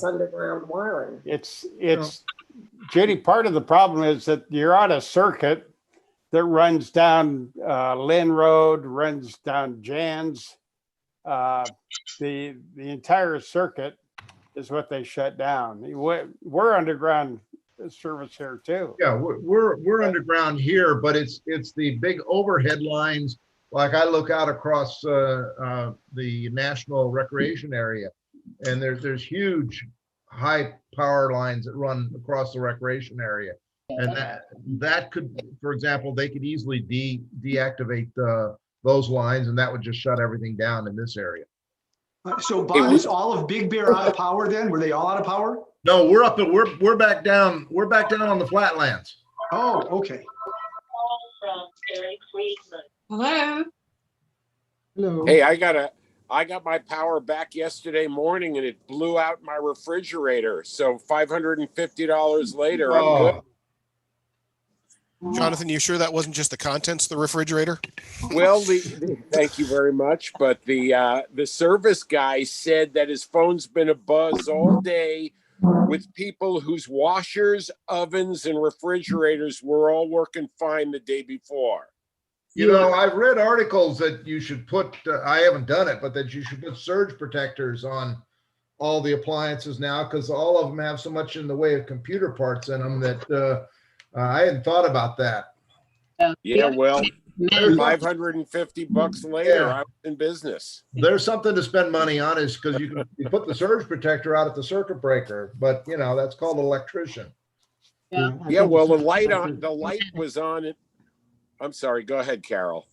underground wiring. It's Judy, part of the problem is that you're on a circuit that runs down Lynn Road, runs down Jan's. The entire circuit is what they shut down. We're underground service here too. Yeah, we're underground here, but it's the big overhead lines. Like I look out across the National Recreation Area, and there's huge high power lines that run across the recreation area, and that could, for example, they could easily deactivate those lines, and that would just shut everything down in this area. So Bob, was all of Big Bear out of power then? Were they all out of power? No, we're up. We're back down. We're back down on the flatlands. Oh, okay. Hello. Hello. Hey, I got my power back yesterday morning and it blew out my refrigerator. So $550 later, I'm good. Jonathan, you sure that wasn't just the contents of the refrigerator? Well, thank you very much. But the service guy said that his phone's been a buzz all day with people whose washers, ovens, and refrigerators were all working fine the day before. You know, I've read articles that you should put, I haven't done it, but that you should put surge protectors on all the appliances now, because all of them have so much in the way of computer parts in them that I hadn't thought about that. Yeah, well, $550 later, I was in business. There's something to spend money on, is because you put the surge protector out at the circuit breaker, but you know, that's called an electrician. Yeah, well, the light was on it. I'm sorry, go ahead, Carol.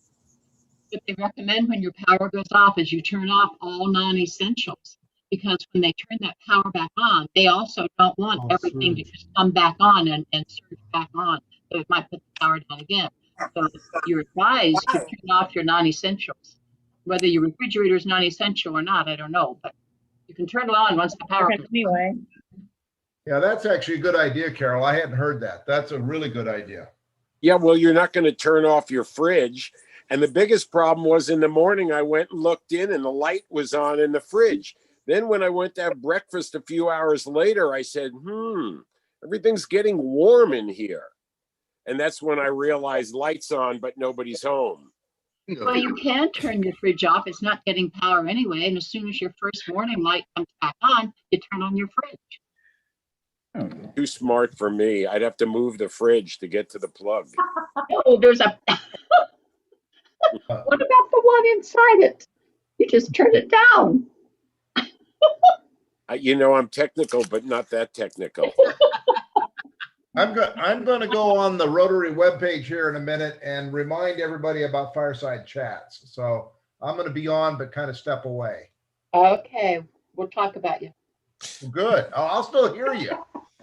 What they recommend when your power goes off is you turn off all non-essentials, because when they turn that power back on, they also don't want everything to just come back on and surge back on. So it might put the power down again. So you're advised to turn off your non-essentials. Whether your refrigerator is non-essential or not, I don't know, but you can turn it on once the power goes anyway. Yeah, that's actually a good idea, Carol. I hadn't heard that. That's a really good idea. Yeah, well, you're not going to turn off your fridge. And the biggest problem was in the morning, I went and looked in and the light was on in the fridge. Then when I went to have breakfast a few hours later, I said, everything's getting warm in here. And that's when I realized lights on, but nobody's home. Well, you can turn your fridge off. It's not getting power anyway. And as soon as your first morning light comes back on, you turn on your fridge. Too smart for me. I'd have to move the fridge to get to the plug. Oh, there's a. What about the one inside it? You just turn it down. I'm technical, but not that technical. I'm going to go on the Rotary webpage here in a minute and remind everybody about fireside chats. So I'm going to be on, but kind of step away. Okay, we'll talk about you. Good. I'll still hear you.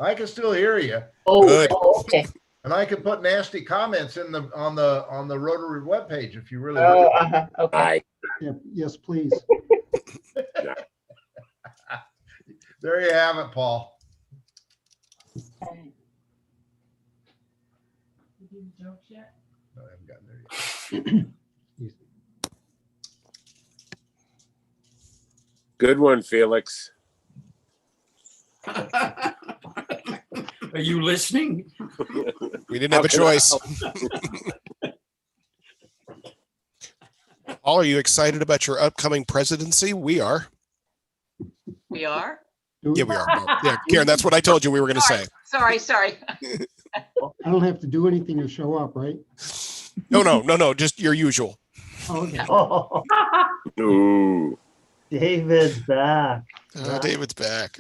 I can still hear you. Oh, okay. And I can put nasty comments in on the Rotary webpage if you really want. Okay. Yeah, yes, please. There you have it, Paul. No, I haven't gotten there yet. Good one, Felix. Are you listening? We didn't have a choice. Paul, are you excited about your upcoming presidency? We are. We are? Yeah, we are. Yeah, Karen, that's what I told you we were going to say. Sorry. I don't have to do anything to show up, right? No, just your usual. Okay. Oh, Ooh. David's back. David's back.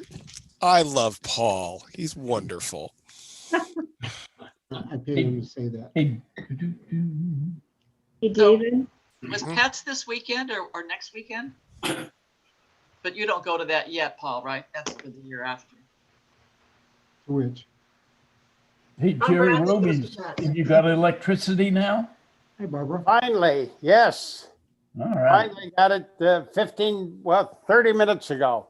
I love Paul. He's wonderful. I paid him to say that. Hey, David. Was Pets this weekend or next weekend? But you don't go to that yet, Paul, right? That's for the year after. Which? hey, Jerry Roby's, you got electricity now? Hey, Barbara. Finally, yes. All right. Finally got it 30 minutes ago.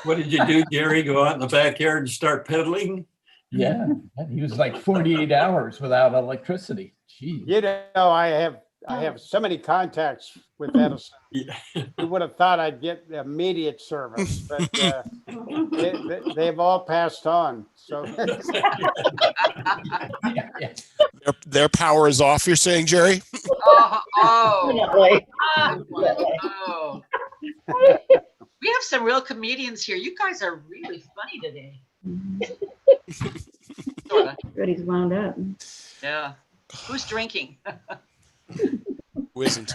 What did you do, Gary? Go out in the backyard and start pedaling? Yeah, he was like 48 hours without electricity. Jeez. You know, I have I have so many contacts with Edison. You would have thought I'd get immediate service, but they've all passed on. So Their power is off, you're saying, Jerry? Oh. Oh. We have some real comedians here. You guys are really funny today. Sorta. Everybody's wound up. Yeah. Who's drinking? Who isn't?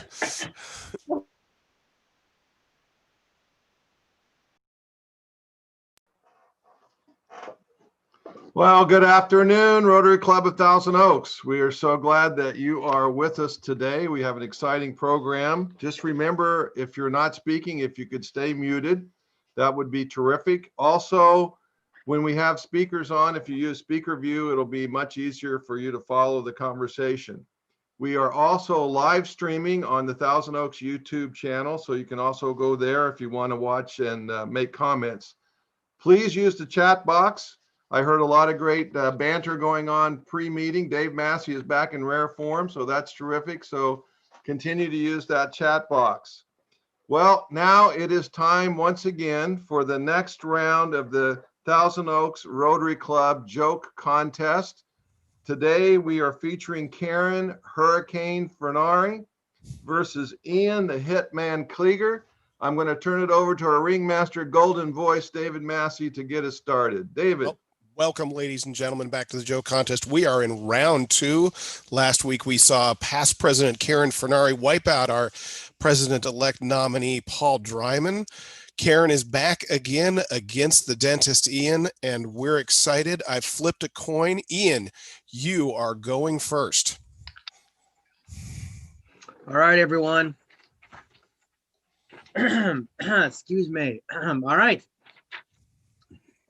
Well, good afternoon, Rotary Club of Thousand Oaks. We are so glad that you are with us today. We have an exciting program. Just remember, if you're not speaking, if you could stay muted, that would be terrific. Also, when we have speakers on, if you use speaker view, it'll be much easier for you to follow the conversation. We are also live streaming on the Thousand Oaks YouTube channel, so you can also go there if you want to watch and make comments. Please use the chat box. I heard a lot of great banter going on pre-meeting. Dave Massey is back in rare form, so that's terrific. So continue to use that chat box. Well, now it is time once again for the next round of the Thousand Oaks Rotary Club joke contest. Today we are featuring Karen Hurricane Fernari versus Ian the Hitman Klieger. I'm going to turn it over to our ringmaster golden voice, David Massey, to get us started. David. Well, welcome, ladies and gentlemen, back to the joke contest. We are in round 2. Last week we saw past President Karen Fernari wipe out our president-elect nominee, Paul Dryman. Karen is back again against the dentist, Ian, and we're excited. I've flipped a coin. Ian, you are going first. All right, everyone. Excuse me. All right.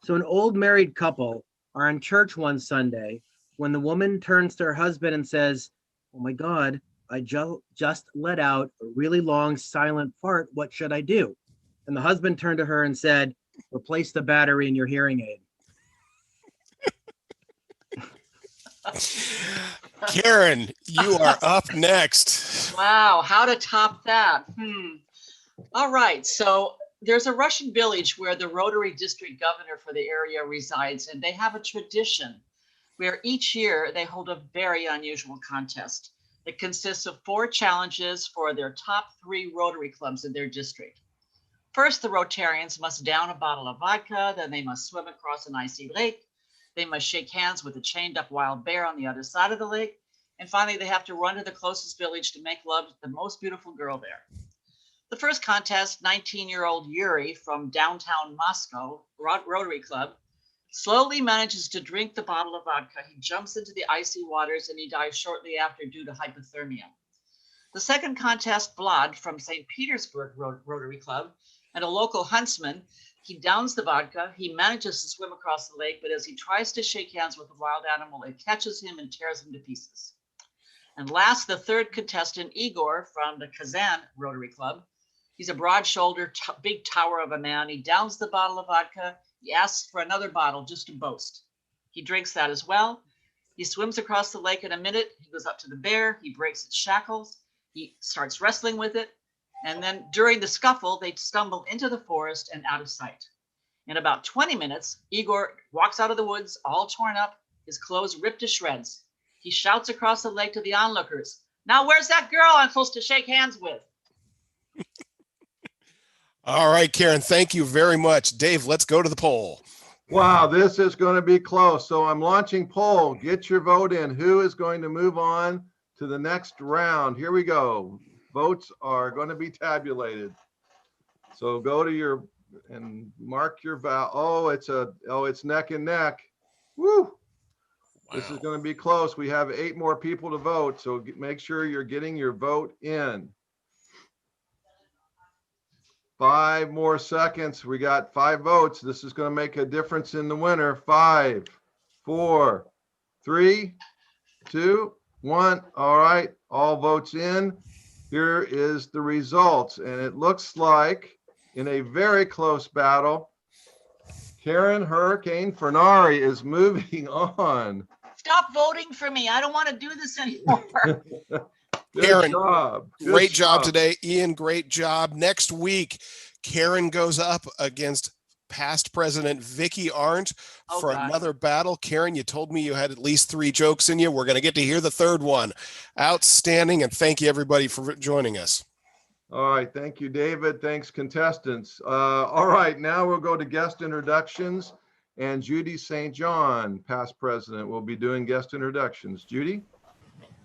So an old married couple are in church one Sunday when the woman turns to her husband and says, "Oh my God, I just let out a really long silent fart. What should I do?" And the husband turned to her and said, "Replace the battery in your hearing aid." Karen, you are up next. Wow, how to top that? All right, so there's a Russian village where the Rotary district governor for the area resides, and they have a tradition where each year they hold a very unusual contest. It consists of 4 challenges for their top 3 Rotary clubs in their district. First, the Rotarians must down a bottle of vodka, then they must swim across an icy lake. They must shake hands with a chained up wild bear on the other side of the lake. And finally, they have to run to the closest village to make love to the most beautiful girl there. The first contest, 19-year-old Yuri from downtown Moscow, Rotary Club, slowly manages to drink the bottle of vodka. He jumps into the icy waters and he dies shortly after due to hypothermia. The second contest, Vlad from St. Petersburg Rotary Club, and a local huntsman, he downs the vodka. He manages to swim across the lake, but as he tries to shake hands with the wild animal, it catches him and tears him to pieces. And last, the third contestant, Igor from the Kazan Rotary Club. He's a broad-shouldered, big tower of a man. He downs the bottle of vodka. He asks for another bottle just to boast. He drinks that as well. He swims across the lake in a minute. He goes up to the bear. He breaks its shackles. He starts wrestling with it. And then during the scuffle, they stumble into the forest and out of sight. In about 20 minutes, Igor walks out of the woods all torn up, his clothes ripped to shreds. He shouts across the lake to the onlookers, "Now where's that girl I'm supposed to shake hands with?" All right, Karen, thank you very much. Dave, let's go to the poll. Wow, this is going to be close. So I'm launching poll. Get your vote in. Who is going to move on to the next round? Here we go. Votes are going to be tabulated. So go to your and mark your vote. Oh, it's neck and neck. Woo! Wow. This is going to be close. We have 8 more people to vote, so make sure you're getting your vote in. 5 more seconds. We got 5 votes. This is going to make a difference in the winner. 5, 4, 3, 2, 1. All right, all votes in. Here is the results, and it looks like in a very close battle, Karen Hurricane Fernari is moving on. Stop voting for me. I don't want to do this anymore. Karen, job. Great job today. Ian, great job. Next week, Karen goes up against past President Vicky Arndt for another battle. Karen, you told me you had at least 3 jokes in you. We're going to get to hear the third one. Outstanding, and thank you everybody for joining us. All right, thank you, David. Thanks, contestants. All right, now we'll go to guest introductions, and Judy St. John, past president, will be doing guest introductions. Judy?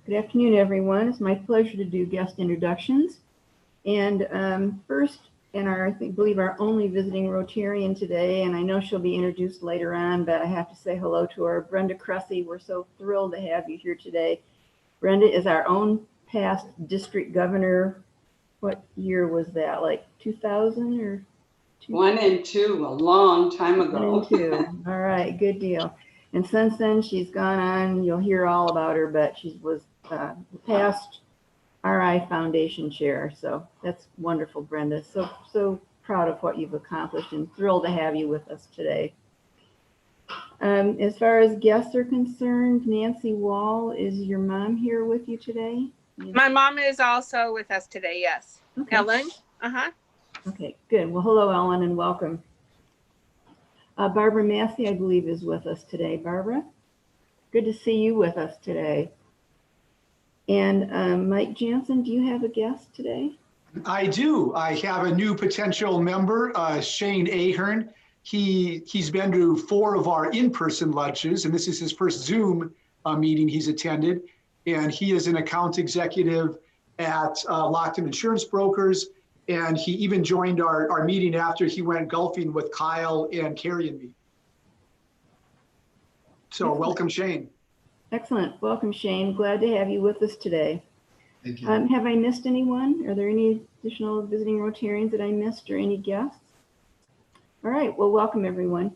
Good afternoon, everyone. It's my pleasure to do guest introductions. And first, and I believe our only visiting Rotarian today, and I know she'll be introduced later on, but I have to say hello to her, Brenda Cressey. We're so thrilled to have you here today. Brenda is our own past district governor. What year was that? Like 2000 or? 1 and 2, a long time ago. 1 and 2. All right, good deal. And since then, she's gone on. You'll hear all about her, but she was the past RI Foundation chair. So that's wonderful, Brenda. So proud of what you've accomplished and thrilled to have you with us today. As far as guests are concerned, Nancy Wall, is your mom here with you today? My mom is also with us today, yes. Okay. Ellen? Okay, good. Well, hello, Ellen, and welcome. Barbara Massey, I believe, is with us today. Barbara, good to see you with us today. And Mike Jansen, do you have a guest today? I do. I have a new potential member, Shane Ahern. He's been to 4 of our in-person lunches, and this is his first Zoom meeting he's attended. And he is an account executive at Lockton Insurance Brokers. And he even joined our meeting after he went golfing with Kyle and Carrie and me. So welcome, Shane. Excellent. Welcome, Shane. Glad to have you with us today. Thank you. Have I missed anyone? Are there any additional visiting Rotarians that I missed or any guests? All right. Well, welcome, everyone.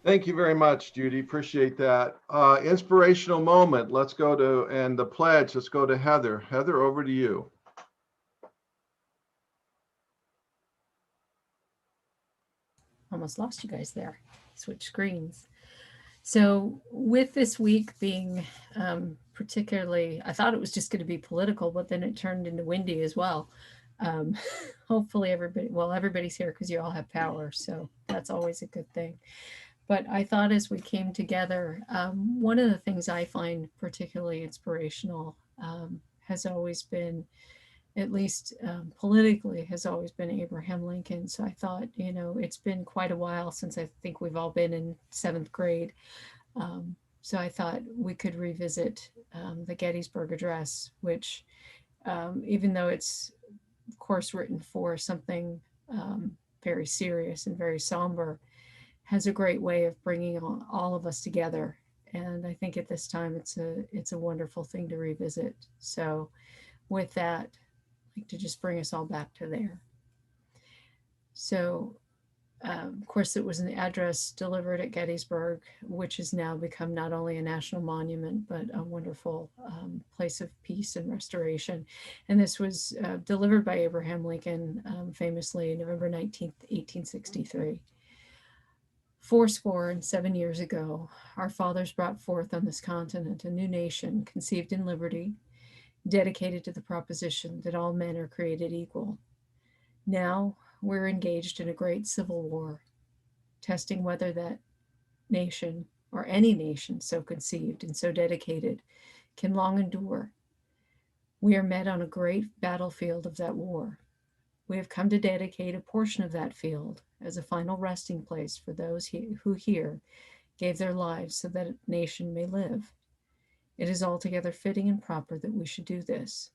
Thank you very much, Judy. Appreciate that. Inspirational moment. Let's go to, and the pledge, let's go to Heather. Heather, over to you. Almost lost you guys there. Switch screens. So with this week being particularly, I thought it was just going to be political, but then it turned into windy as well. Hopefully everybody's here because you all have power. So that's always a good thing. But I thought as we came together, one of the things I find particularly inspirational has always been, at least politically, has always been Abraham Lincoln. So I thought, it's been quite a while since I think we've all been in 7th grade. So I thought we could revisit the Gettysburg Address, which even though it's, of course, written for something very serious and very somber, has a great way of bringing all of us together. And I think at this time, it's a wonderful thing to revisit. So with that, I'd like to just bring us all back to there. So, of course, it was an address delivered at Gettysburg, which has now become not only a national monument, but a wonderful place of peace and restoration. And this was delivered by Abraham Lincoln, famously November 19th, 1863. 77 years ago, our fathers brought forth on this continent a new nation conceived in liberty, dedicated to the proposition that all men are created equal. Now we're engaged in a great civil war, testing whether that nation or any nation so conceived and so dedicated can long endure. We are met on a great battlefield of that war. We have come to dedicate a portion of that field as a final resting place for those who here gave their lives so that a nation may live. It is altogether fitting and proper that we should do this.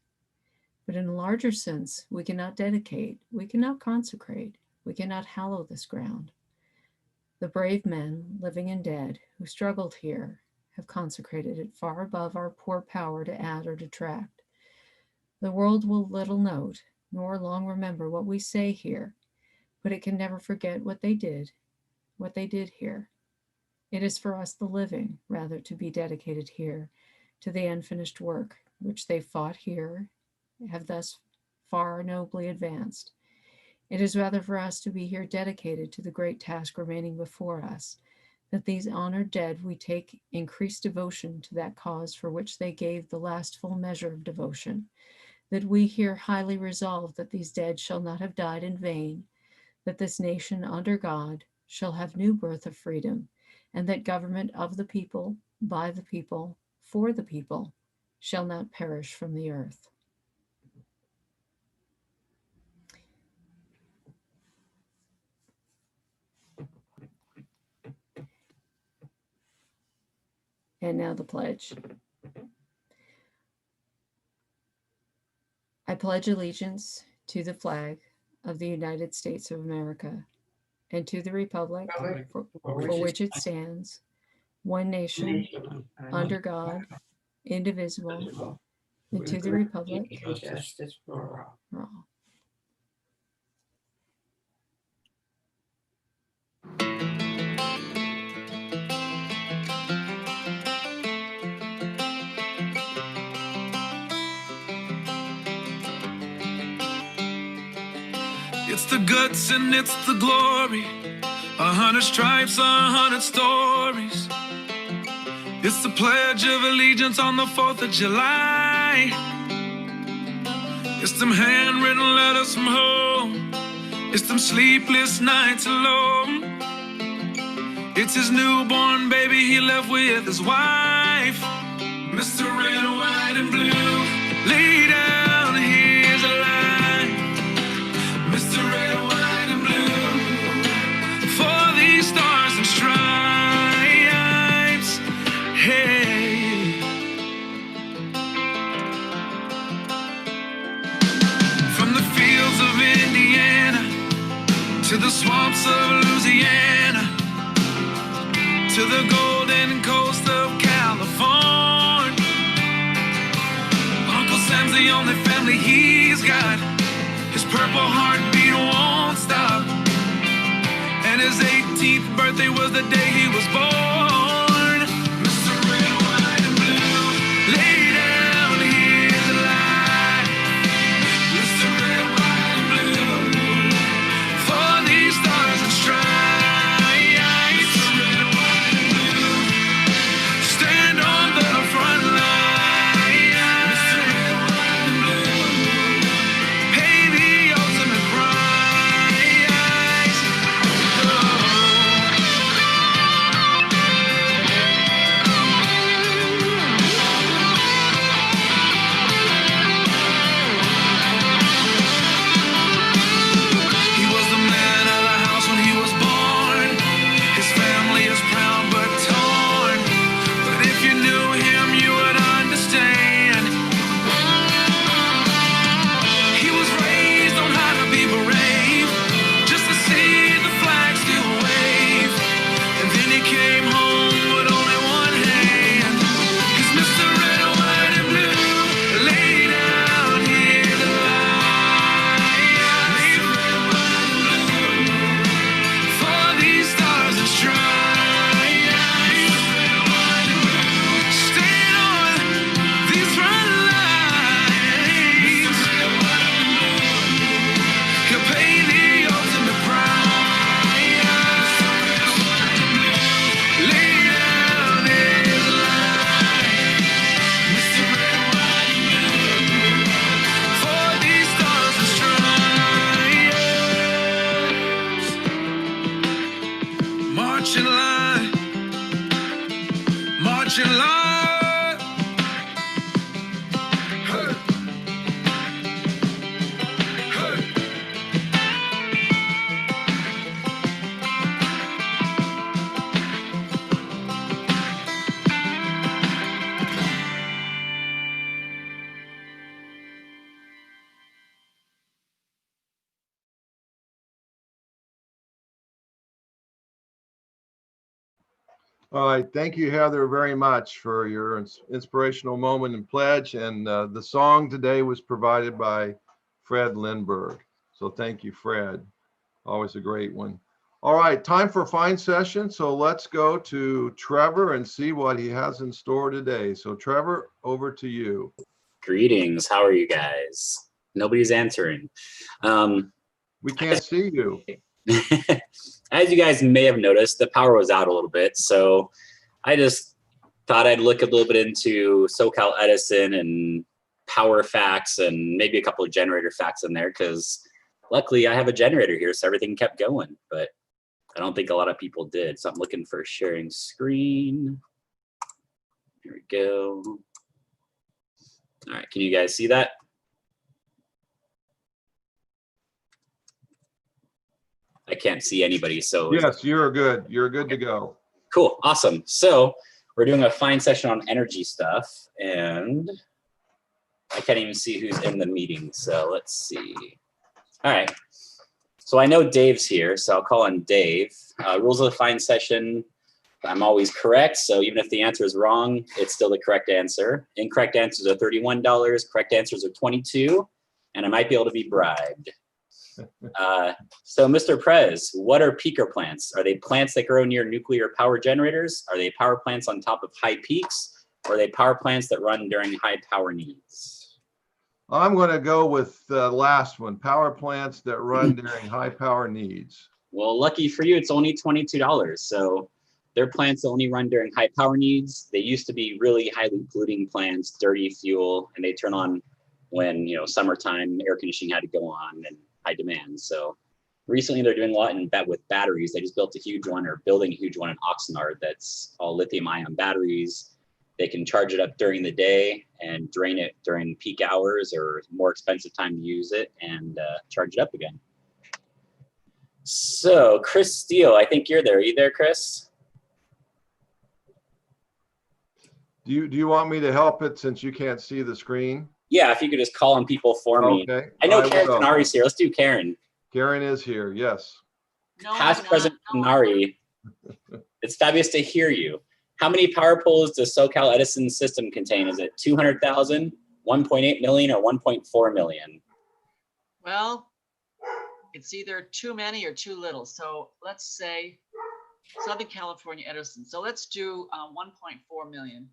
But in a larger sense, we cannot dedicate, we cannot consecrate, we cannot hallow this ground. The brave men, living and dead, who struggled here, have consecrated it far above our poor power to add or detract. The world will little note, nor long remember what we say here, but it can never forget what they did here. It is for us, the living, rather to be dedicated here to the unfinished work which they fought here, have thus far nobly advanced. It is rather for us to be here dedicated to the great task remaining before us, that these honored dead we take increased devotion to that cause for which they gave the last full measure of devotion, that we here highly resolve that these dead shall not have died in vain, that this nation under God shall have new birth of freedom, and that government of the people, by the people, for the people, shall not perish from the earth. And now the pledge. I pledge allegiance to the flag of the United States of America and to the republic for which it stands, one nation, under God, indivisible, and to the republic for all. It's the guts and it's the glory. 100 stripes, 100 stories. It's the Pledge of Allegiance on the 4th of July. It's them handwritten letters from home. It's them sleepless nights alone. It's his newborn baby he left with his wife. Mr. Red, White, and Blue, lay down, here's a line. Mr. Red, White, and Blue, for these stars and stripes, hey. From the fields of Indiana to the swamps of Louisiana, to the golden coast of California, Uncle Sam's the only family he's got. His purple heartbeat won't stop, and his 18th birthday was the day he was born. Mr. Red, White, and Blue, lay down, here's a line. Mr. Red, White, and Blue, for these stars and stripes. All right, thank you, Heather, very much for your inspirational moment and pledge. And the song today was provided by Fred Lindbergh. So thank you, Fred. Always a great one. All right, time for fine session. So let's go to Trevor and see what he has in store today. So Trevor, over to you. Greetings. How are you guys? Nobody's answering. We can't see you. As you guys may have noticed, the power was out a little bit. So I just thought I'd look a little bit into SoCal Edison and power facts and maybe a couple of generator facts in there, because luckily I have a generator here, so everything kept going, but I don't think a lot of people did. So I'm looking for sharing screen. Here we go. All right, can you guys see that? I can't see anybody, so. Yes, you're good. You're good to go. Cool, awesome. So we're doing a fine session on energy stuff, and I can't even see who's in the meeting, so let's see. All right, so I know Dave's here, so I'll call on Dave. Rules of the fine session, I'm always correct, so even if the answer is wrong, it's still the correct answer. Incorrect answers are $31, correct answers are $22, and I might be able to be bribed. So Mr. Prez, what are peaker plants? Are they plants that grow near nuclear power generators? Are they power plants on top of high peaks? Or are they power plants that run during high power needs? I'm going to go with the last one, power plants that run during high power needs. Well, lucky for you, it's only $22. So they're plants that only run during high power needs. They used to be really highly polluting plants, dirty fuel, and they turn on when, summertime air conditioning had to go on and high demand. So recently they're doing a lot with batteries. They just built a huge one, or building a huge one in Oxnard that's all lithium ion batteries. They can charge it up during the day and drain it during peak hours or more expensive time to use it, and charge it up again. So Chris Steele, I think you're there. Are you there, Chris? Do you want me to help it since you can't see the screen? Yeah, if you could just call on people for me. Okay. I know Karen Canari's here. Let's do Karen. Karen is here, yes. No, Past President Canari, it's fabulous to hear you. How many power poles does SoCal Edison's system contain? Is it 200,000, 1.8 million, or 1.4 million? Well, it's either too many or too little. So let's say Southern California Edison. So let's do 1.4 million.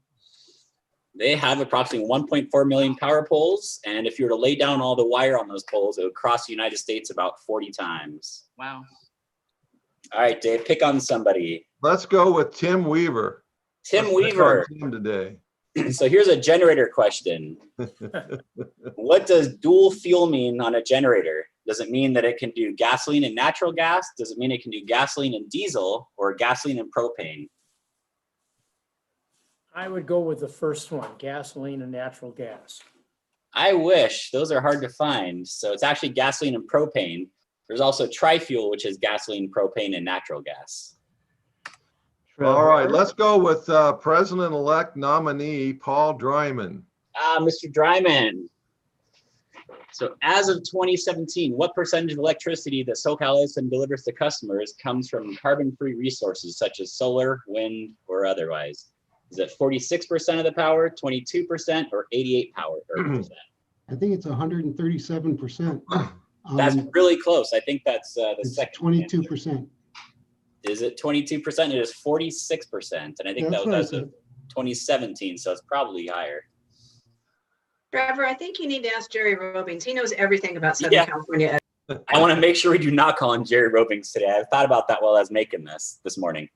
They have approximately 1.4 million power poles, and if you were to lay down all the wire on those poles, it would cross the United States about 40 times. Wow. All right, Dave, pick on somebody. Let's go with Tim Weaver. Tim Weaver. Tim today. So here's a generator question. What does dual fuel mean on a generator? Does it mean that it can do gasoline and natural gas? Does it mean it can do gasoline and diesel, or gasoline and propane? I would go with the first one, gasoline and natural gas. I wish. Those are hard to find. So it's actually gasoline and propane. There's also tri-fuel, which is gasoline, propane, and natural gas. All right, let's go with President-elect nominee Paul Dryman. Mr. Dryman. So as of 2017, what percentage of electricity that SoCal Edison delivers to customers comes from carbon-free resources such as solar, wind, or otherwise? Is it 46% of the power, 22%, or 88%? I think it's 137%. That's really close. I think that's the second. 22%. Is it 22%? It is 46%. And I think that was as of 2017, so it's probably higher. Trevor, I think you need to ask Jerry Robings. He knows everything about Southern California. I want to make sure we do not call on Jerry Robings today. I thought about that while I was making this morning.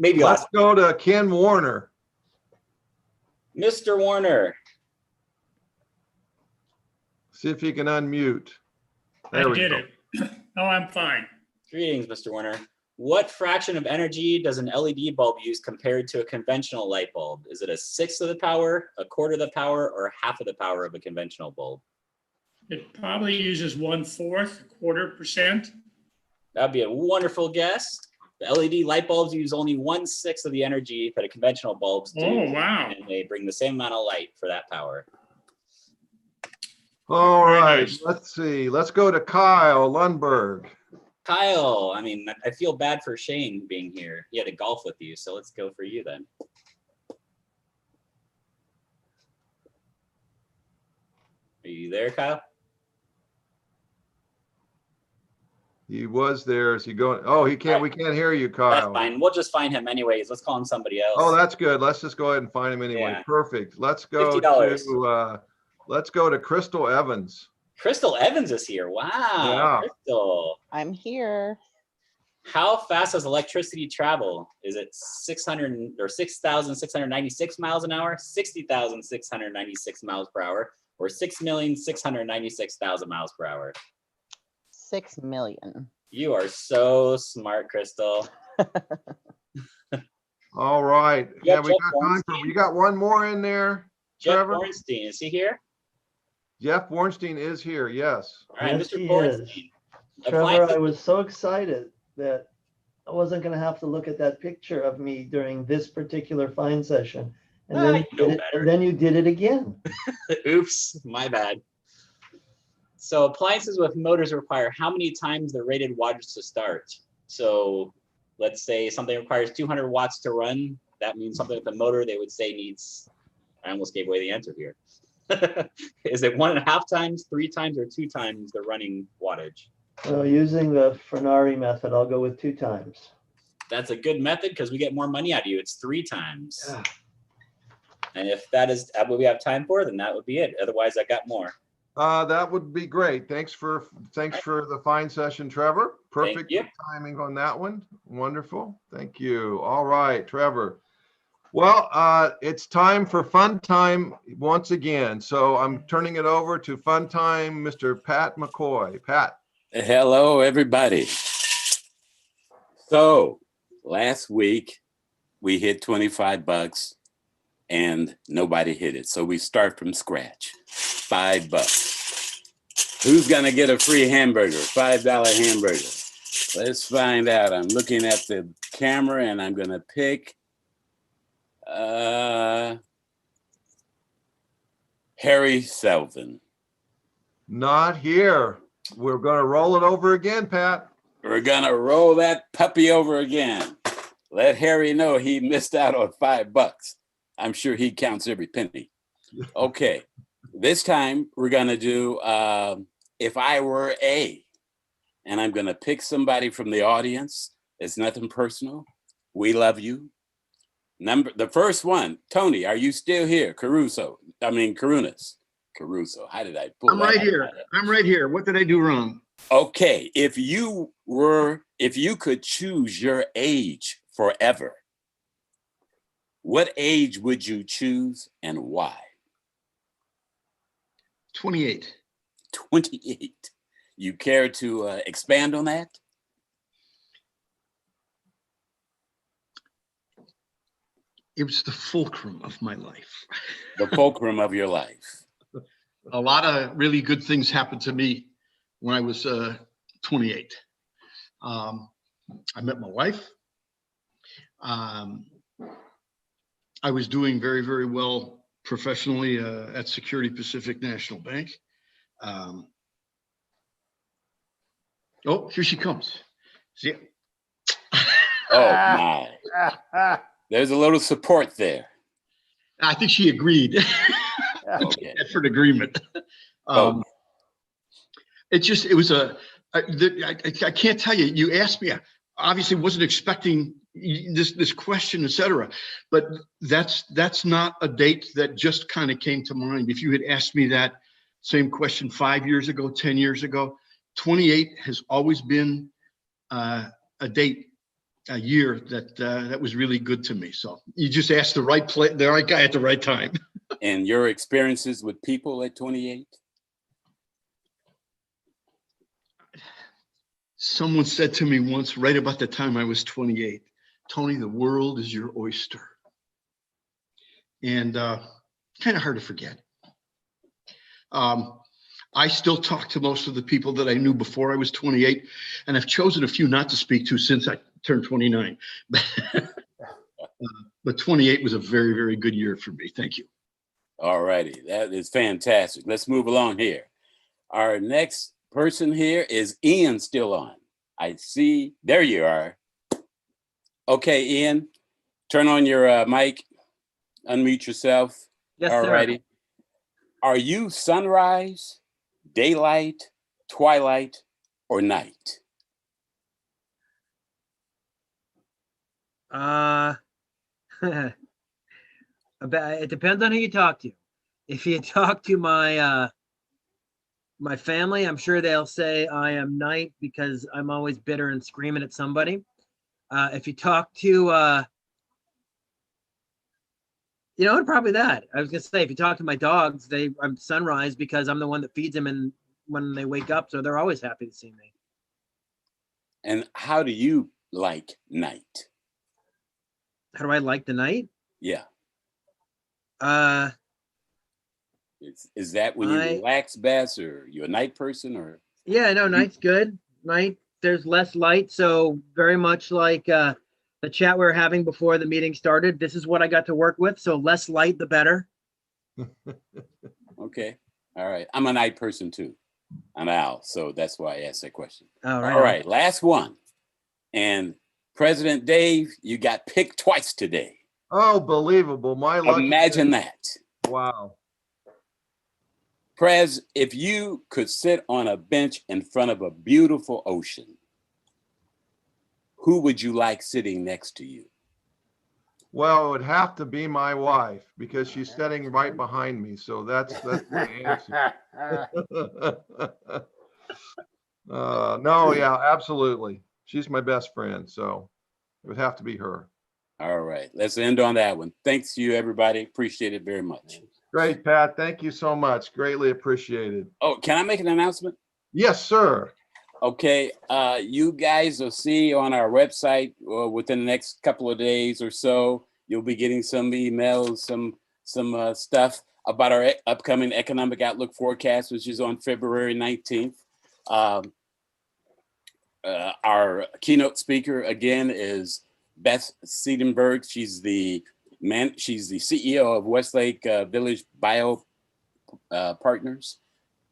Maybe let's go to Ken Warner. Mr. Warner. See if you can unmute. I did it. Oh, I'm fine. Greetings, Mr. Warner. What fraction of energy does an LED bulb use compared to a conventional light bulb? Is it 1/6 of the power, 1/4 of the power, or 1/2 of the power of a conventional bulb? It probably uses 1/4, 1/4%. That'd be a wonderful guess. The LED light bulbs use only 1/6 of the energy that a conventional bulbs do. Oh, wow. And they bring the same amount of light for that power. All right, let's see. Let's go to Kyle Lundberg. Kyle, I mean, I feel bad for Shane being here. He had to golf with you, so let's go for you then. Are you there, Kyle? He was there. Is he going? Oh, he can't. We can't hear you, Kyle. That's fine. We'll just find him anyways. Let's call him somebody else. Oh, that's good. Let's just go ahead and find him anyway. Yeah. Perfect. Let's go $50. to let's go to Crystal Evans. Crystal Evans is here. Wow. Yeah. Crystal. I'm here. How fast does electricity travel? Is it 600 or 6,696 miles an hour, 60,696 miles per hour, or 6,696,000 miles per hour? 6 million. You are so smart, Crystal. All right. Yeah, Yeah, we got time for, you got one more in there, Jeff Trevor? Bornstein, is he here? Jeff Bornstein is here, yes. All right, Yes, Mr. he Bornstein. Trevor, I was so excited that I wasn't going to have to look at that picture of me during this particular fine session. And then, you did it again. Oops, my bad. So appliances with motors require how many times the rated wattage to start? So let's say something requires 200 watts to run. That means something with a motor they would say needs, I almost gave away the answer here. Is it 1.5 times, 3 times, or 2 times the running wattage? Well, using the Fernari method, I'll go with 2 times. That's a good method because we get more money out of you. It's 3 times. Yeah. And if that is what we have time for, then that would be it. Otherwise, I got more. That would be great. Thanks for the fine session, Trevor. Perfect timing on that one. Wonderful. Thank you. All right, Trevor. Well, it's time for fun time once again. So I'm turning it over to fun time, Mr. Pat McCoy. Pat. Hello, everybody. So last week we hit 25 bucks and nobody hit it. So we start from scratch. $5. Who's gonna get a free hamburger? $5 hamburger. Let's find out. I'm looking at the camera and I'm gonna pick Harry Selvin. Not here. We're gonna roll it over again, Pat. We're gonna roll that puppy over again. Let Harry know he missed out on $5. I'm sure he counts every penny. Okay, this time we're gonna do If I Were A. And I'm gonna pick somebody from the audience. It's nothing personal. We love you. The first one, Tony, are you still here? Carunas. Caruso. How did I pull I'm that right out? here. I'm right here. What did I do wrong? Okay, if you could choose your age forever, what age would you choose and why? 28. 28. You care to expand on that? It was the fulcrum of my life. The fulcrum of your life. A lot of really good things happened to me when I was 28. I met my wife. I was doing very, very well professionally at Security Pacific National Bank. Oh, here she comes. See? Oh my. There's a little support there. I think she agreed. Okay. For an agreement. It was I can't tell you, you asked me, I obviously wasn't expecting this question, etc. But that's not a date that just kind of came to mind. If you had asked me that same question 5 years ago, 10 years ago, 28 has always been a date, a year that was really good to me. So you just asked the right guy at the right time. And your experiences with people at 28? Someone said to me once, right about the time I was 28, Tony, the world is your oyster. And kind of hard to forget. I still talk to most of the people that I knew before I was 28, and I've chosen a few not to speak to since I turned 29. But 28 was a very, very good year for me. Thank you. All righty, that is fantastic. Let's move along here. Our next person here is Ian, still on. I see, there you are. Okay, Ian, turn on your mic, unmute yourself. Yes, all sir. righty. Are you sunrise, daylight, twilight, or night? It depends on who you talk to. If you talk to my My family, I'm sure they'll say I am night because I'm always bitter and screaming at somebody. If you talk to, probably that. I was gonna say, if you talk to my dogs, I'm sunrise because I'm the one that feeds them and when they wake up, so they're always happy to see me. And how do you like night? How do I like the night? Yeah. Uh, is that when you relax best, or you a night person, or? Yeah, no, night's good. Night, there's less light, so very much like the chat we were having before the meeting started. This is what I got to work with, so less light, the better. Okay, all right. I'm a night person too. I'm Al, so that's why I asked that question. All right. All right, last one. And President Dave, you got picked twice today. Oh, believable. My luck. Imagine that. Wow. Prez, if you could sit on a bench in front of a beautiful ocean, who would you like sitting next to you? Well, it would have to be my wife because she's sitting right behind me. So that's my answer. No, yeah, absolutely. She's my best friend. So it would have to be her. All right, let's end on that one. Thanks to you, everybody. Appreciate it very much. Great, Pat. Thank you so much. Greatly appreciated. Oh, can I make an announcement? Yes, sir. Okay, you guys will see on our website within the next couple of days or so, you'll be getting some emails, some stuff about our upcoming economic outlook forecast, which is on February 19th. Our keynote speaker again is Beth Siedenberg. She's the CEO of Westlake Village Bio Partners.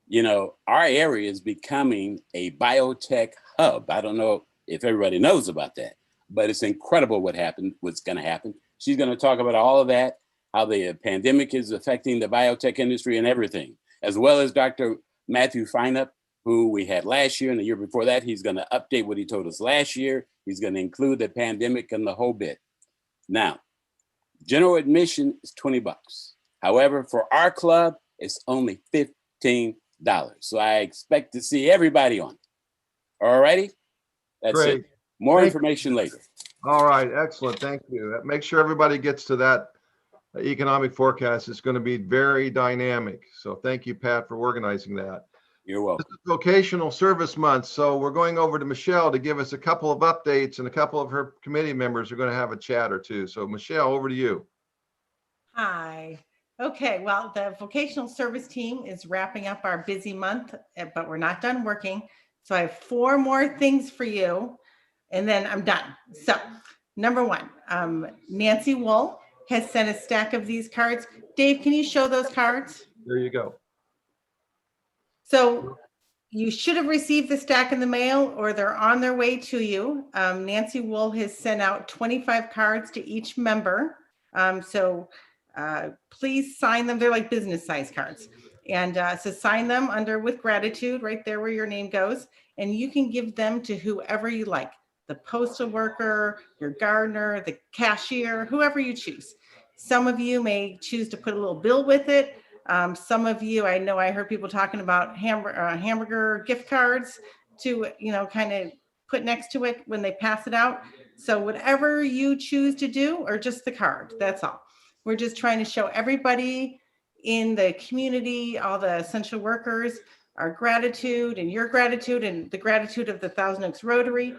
You know, our area is becoming a biotech hub. I don't know if everybody knows about that, but it's incredible what's going to happen. She's going to talk about all of that, how the pandemic is affecting the biotech industry and everything, as well as Dr. Matthew Feinup, who we had last year and the year before that. He's going to update what he told us last year. He's going to include the pandemic and the whole bit. Now, general admission is $20. However, for our club, it's only $15. So I expect to see everybody on it. All righty? That's Great. it. More information later. All right. Excellent. Thank you. Make sure everybody gets to that economic forecast. It's going to be very dynamic. So thank you, Pat, for organizing that. You're welcome. This is Vocational Service Month. So we're going over to Michelle to give us a couple of updates, and a couple of her committee members are going to have a chat or two. So Michelle, over to you. Hi. Okay, well, the vocational service team is wrapping up our busy month, but we're not done working. So I have 4 more things for you, and then I'm done. So number 1, Nancy Wool has sent a stack of these cards. Dave, can you show those cards? There you go. So you should have received the stack in the mail, or they're on their way to you. Nancy Wool has sent out 25 cards to each member. Please sign them. They're like business size cards. And so sign them under with gratitude right there where your name goes. And you can give them to whoever you like, the postal worker, your gardener, the cashier, whoever you choose. Some of you may choose to put a little bill with it. Some of you, I know I heard people talking about hamburger gift cards to, kind of put next to it when they pass it out. So whatever you choose to do, or just the card, that's all. We're just trying to show everybody in the community, all the essential workers, our gratitude and your gratitude and the gratitude of the Thousand Oaks Rotary.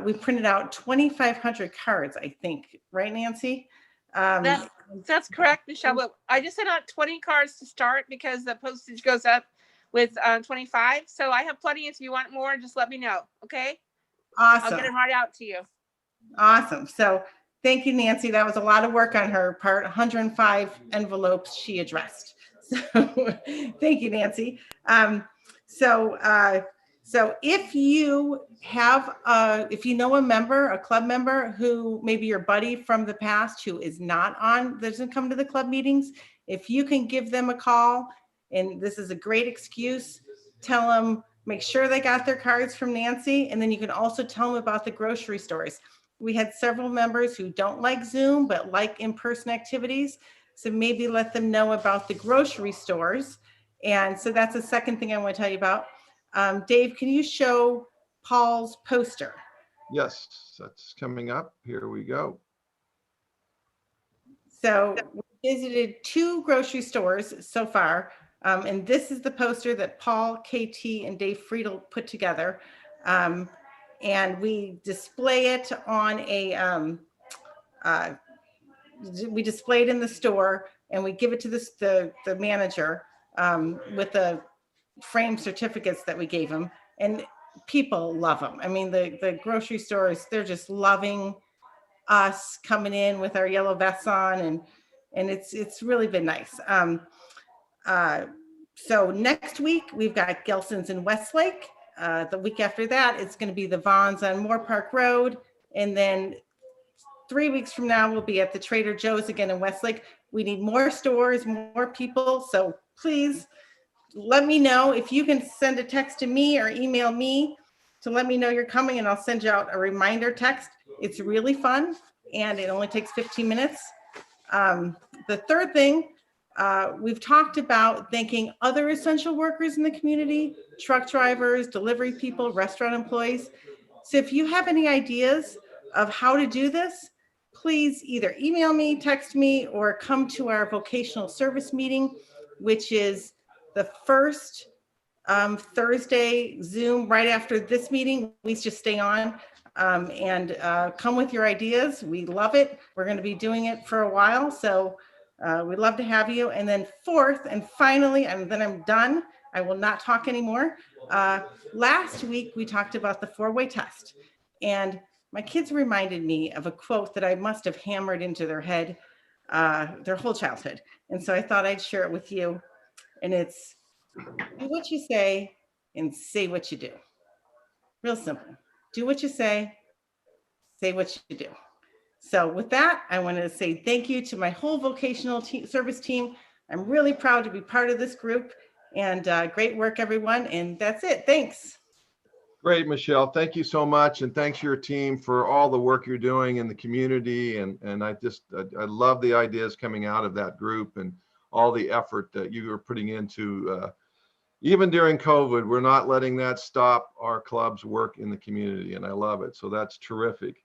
We printed out 2,500 cards, I think, right, Nancy? That's correct, Michelle. But I just sent out 20 cards to start because the postage goes up with 25. So I have plenty. If you want more, just let me know. Okay. Awesome. I'll get them right out to you. Awesome. So thank you, Nancy. That was a lot of work on her part. 105 envelopes she addressed. So thank you, Nancy. So if you have, if you know a member, a club member who maybe your buddy from the past who is not on, doesn't come to the club meetings, if you can give them a call, and this is a great excuse, tell them, make sure they got their cards from Nancy, and then you can also tell them about the grocery stores. We had several members who don't like Zoom, but like in-person activities. So maybe let them know about the grocery stores And so that's the second thing I want to tell you about. Dave, can you show Paul's poster? Yes, that's coming up. Here we go. So we visited 2 grocery stores so far. And this is the poster that Paul, KT, and Dave Friedel put together. And we display it on we display it in the store, and we give it to the manager with the frame certificates that we gave him. And people love them. I mean, the grocery stores, they're just loving us coming in with our yellow vests on, and it's really been nice. So next week we've got Gelson's in Westlake. The week after that, it's going to be the Vons on Moore Park Road, and then 3 weeks from now we'll be at the Trader Joe's again in Westlake. We need more stores, more people, so please let me know. If you can send a text to me or email me to let me know you're coming, and I'll send you out a reminder text. It's really fun, and it only takes 15 minutes. The third thing, we've talked about thanking other essential workers in the community, truck drivers, delivery people, restaurant employees. So if you have any ideas of how to do this, please either email me, text me, or come to our vocational service meeting, which is the first Thursday Zoom right after this meeting. Please just stay on and come with your ideas. We love it. We're going to be doing it for a while, so we'd love to have you. And then fourth and finally, and then I'm done, I will not talk anymore. Last week we talked about the 4-way test, and my kids reminded me of a quote that I must have hammered into their head their whole childhood. And so I thought I'd share it with you. And it's, do what you say and say what you do. Real simple. Do what you say what you do. So with that, I want to say thank you to my whole vocational service team. I'm really proud to be part of this group, and great work, everyone. And that's it. Thanks. Great, Michelle. Thank you so much. And thanks to your team for all the work you're doing in the community. And I love the ideas coming out of that group and all the effort that you are putting into even during COVID. We're not letting that stop our club's work in the community, and I love it. So that's terrific.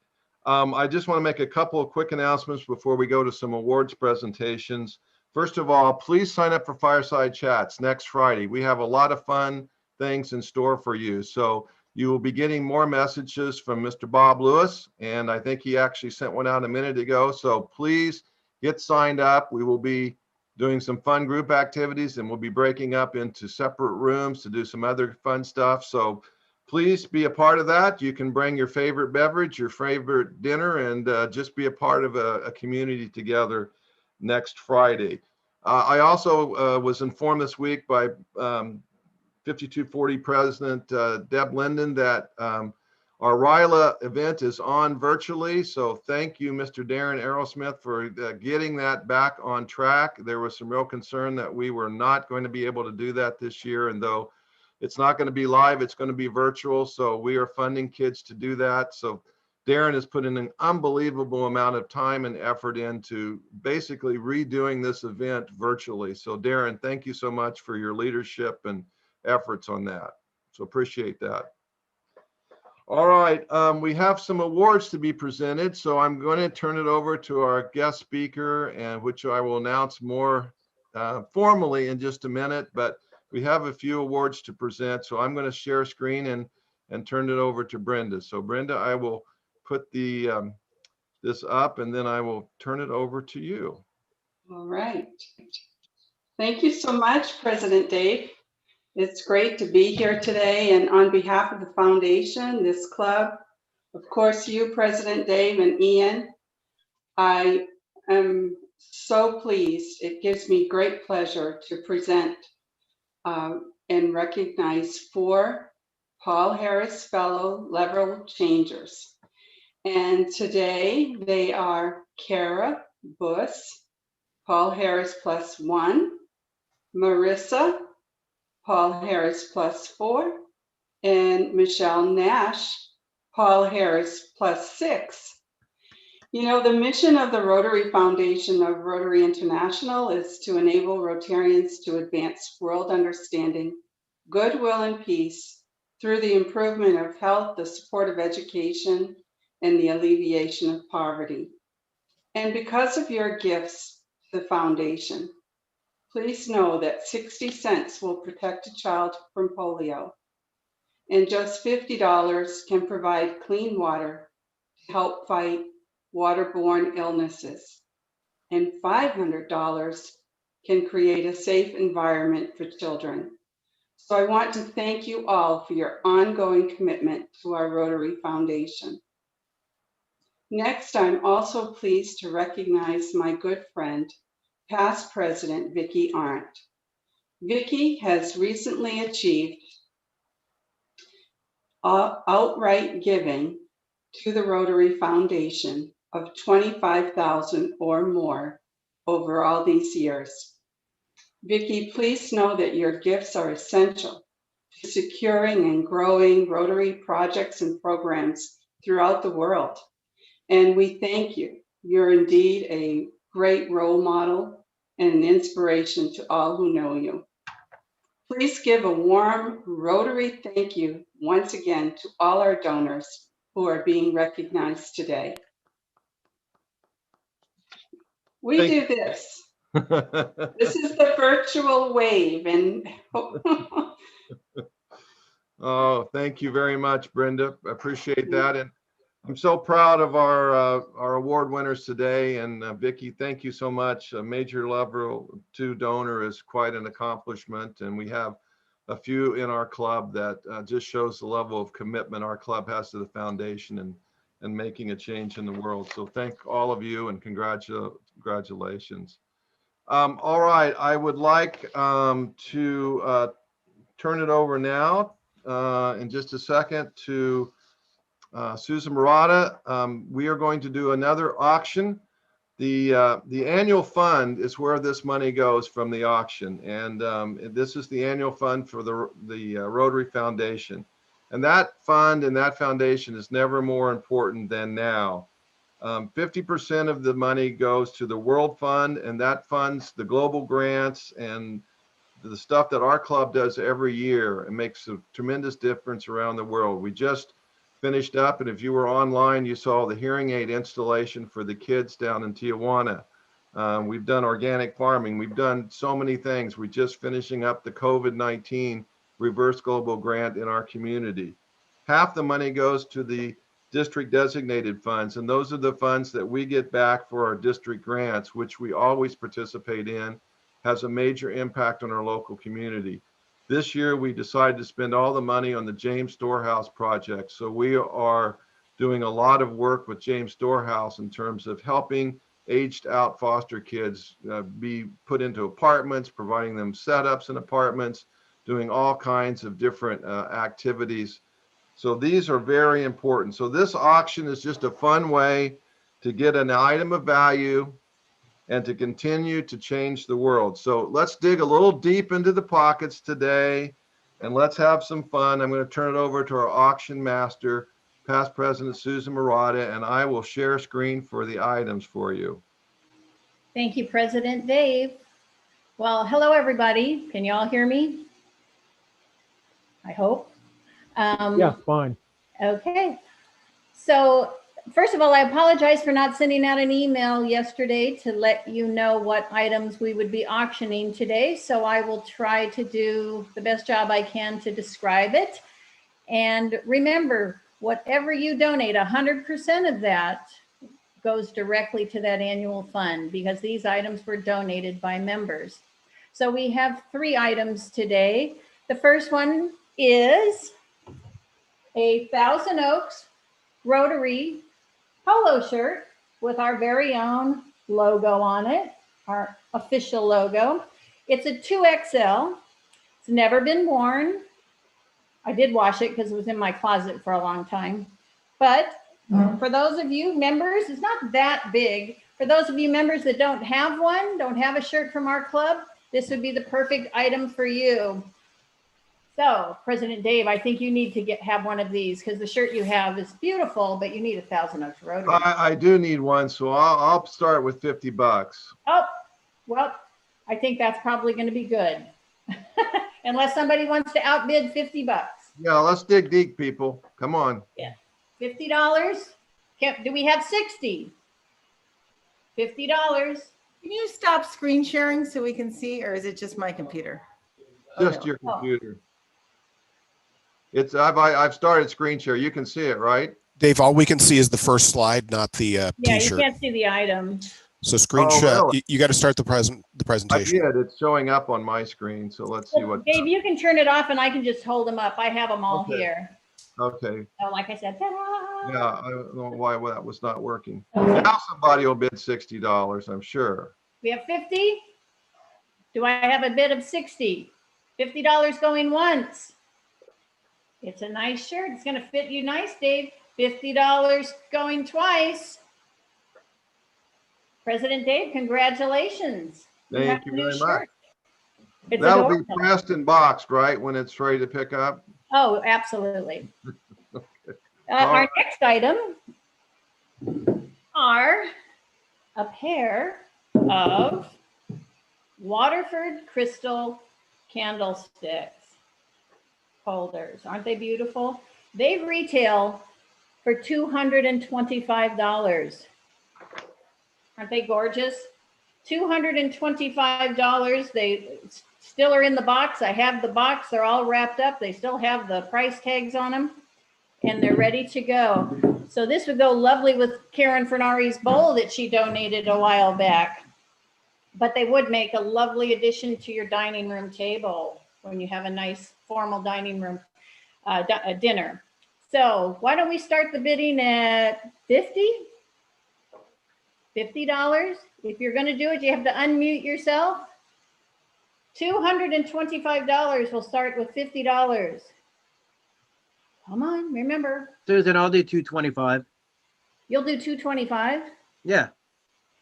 I just want to make a couple of quick announcements before we go to some awards presentations. First of all, please sign up for Fireside Chats next Friday. We have a lot of fun things in store for you. So you will be getting more messages from Mr. Bob Lewis, and I think he actually sent one out a minute ago. So please get signed up. We will be doing some fun group activities, and we'll be breaking up into separate rooms to do some other fun stuff. So please be a part of that. You can bring your favorite beverage, your favorite dinner, and just be a part of a community together next Friday. I also was informed this week by 5240 President Deb Linden that our RILA event is on virtually. So thank you, Mr. Darren Aerosmith, for getting that back on track. There was some real concern that we were not going to be able to do that this year. And though it's not going to be live, it's going to be virtual. So we are funding kids to do that. So Darren has put in an unbelievable amount of time and effort into basically redoing this event virtually. So Darren, thank you so much for your leadership and efforts on that. So appreciate that. All right, we have some awards to be presented. So I'm going to turn it over to our guest speaker, and which I will announce more formally in just a minute, but we have a few awards to present. So I'm going to share screen and turn it over to Brenda. So Brenda, I will put the this up, and then I will turn it over to you. All right. Thank you so much, President Dave. It's great to be here today, and on behalf of the foundation, this club, of course, you, President Dave, and Ian, I am so pleased. It gives me great pleasure to present and recognize 4 Paul Harris Fellow Level Changers. And today they are Kara Buss, Paul Harris +1, Marissa, Paul Harris +4, and Michelle Nash, Paul Harris +6. You know, the mission of the Rotary Foundation of Rotary International is to enable Rotarians to advance world understanding, goodwill, and peace through the improvement of health, the support of education, and the alleviation of poverty. And because of your gifts to the foundation, please know that 60 cents will protect a child from polio, and just $50 can provide clean water to help fight waterborne illnesses, and $500 can create a safe environment for children. So I want to thank you all for your ongoing commitment to our Rotary Foundation. Next, I'm also pleased to recognize my good friend, past President Vicki Arndt. Vicki has recently achieved outright giving to the Rotary Foundation of $25,000 or more over all these years. Vicki, please know that your gifts are essential to securing and growing Rotary projects and programs throughout the world. And we thank you. You're indeed a great role model and an inspiration to all who know you. Please give a warm Rotary thank you once again to all our donors who are being recognized today. We do this. This is the virtual wave, and Oh, thank you very much, Brenda. I appreciate that. And I'm so proud of our award winners today. And Vicki, thank you so much. A major level 2 donor is quite an accomplishment. And we have a few in our club that just shows the level of commitment our club has to the foundation and making a change in the world. So thank all of you and congratulations. All right, I would like to turn it over now in just a second to Susan Murata. We are going to do another auction. The annual fund is where this money goes from the auction, and this is the annual fund for the Rotary Foundation. And that fund and that foundation is never more important than now. 50% of the money goes to the World Fund, and that funds the global grants and the stuff that our club does every year. It makes a tremendous difference around the world. We just finished up, and if you were online, you saw the hearing aid installation for the kids down in Tijuana. We've done organic farming. We've done so many things. We're just finishing up the COVID-19 reverse global grant in our community. Half the money goes to the district designated funds, and those are the funds that we get back for our district grants, which we always participate in, has a major impact on our local community. This year, we decided to spend all the money on the James Storehouse project. So we are doing a lot of work with James Storehouse in terms of helping aged out foster kids be put into apartments, providing them setups in apartments, doing all kinds of different activities. So these are very important. So this auction is just a fun way to get an item of value and to continue to change the world. So let's dig a little deep into the pockets today and let's have some fun. I'm going to turn it over to our auction master, past President Susan Murata, and I will share screen for the items for you. Thank you, President Dave. Well, hello, everybody. Can you all hear me? I hope. Yeah, fine. Okay. So first of all, I apologize for not sending out an email yesterday to let you know what items we would be auctioning today. So I will try to do the best job I can to describe it. And remember, whatever you donate, 100% of that goes directly to that annual fund because these items were donated by members. So we have 3 items today. The first one is a Thousand Oaks Rotary polo shirt with our very own logo on it, our official logo. It's a 2XL. It's never been worn. I did wash it because it was in my closet for a long time. But for those of you members, it's not that big. For those of you members that don't have one, don't have a shirt from our club, this would be the perfect item for you. So President Dave, I think you need to have one of these because the shirt you have is beautiful, but you need 1,000 Oaks Rotary. I do need one, so I'll start with $50. Oh, well, I think that's probably going to be good. Unless somebody wants to outbid $50. Yeah, let's dig deep, people. Come on. Yeah. $50. Do we have 60? $50. Can you stop screen sharing so we can see, or is it just my computer? Just your computer. It's I've started screen share. You can see it, right? Dave, all we can see is the first slide, not the Yeah, t-shirt. you can't see the item. So screenshot. Really? You got to start the presentation. I did. It's showing up on my screen. So let's see what. Dave, you can turn it off and I can just hold them up. I have them all here. Okay. So like I said, ta-da! Yeah, I don't know why that was not working. Now somebody will bid $60, I'm sure. We have 50. Do I have a bid of 60? $50 going once. It's a nice shirt. It's going to fit you nice, Dave. $50 going twice. President Dave, congratulations. Thank you very much. It's That'll be adorable. pressed and boxed, right, when it's ready to pick up? Oh, absolutely. Okay. Our next item are a pair of Waterford crystal candlesticks holders. Aren't they beautiful? They retail for $225. Aren't they gorgeous? $225. They still are in the box. I have the box. They're all wrapped up. They still have the price tags on them and they're ready to go. So this would go lovely with Karen Fernari's bowl that she donated a while back. But they would make a lovely addition to your dining room table when you have a nice formal dining room dinner. So why don't we start the bidding at 50? $50. If you're going to do it, you have to unmute yourself. $225. We'll start with $50. Come on, remember. Susan, I'll do 225. You'll do 225? Yeah.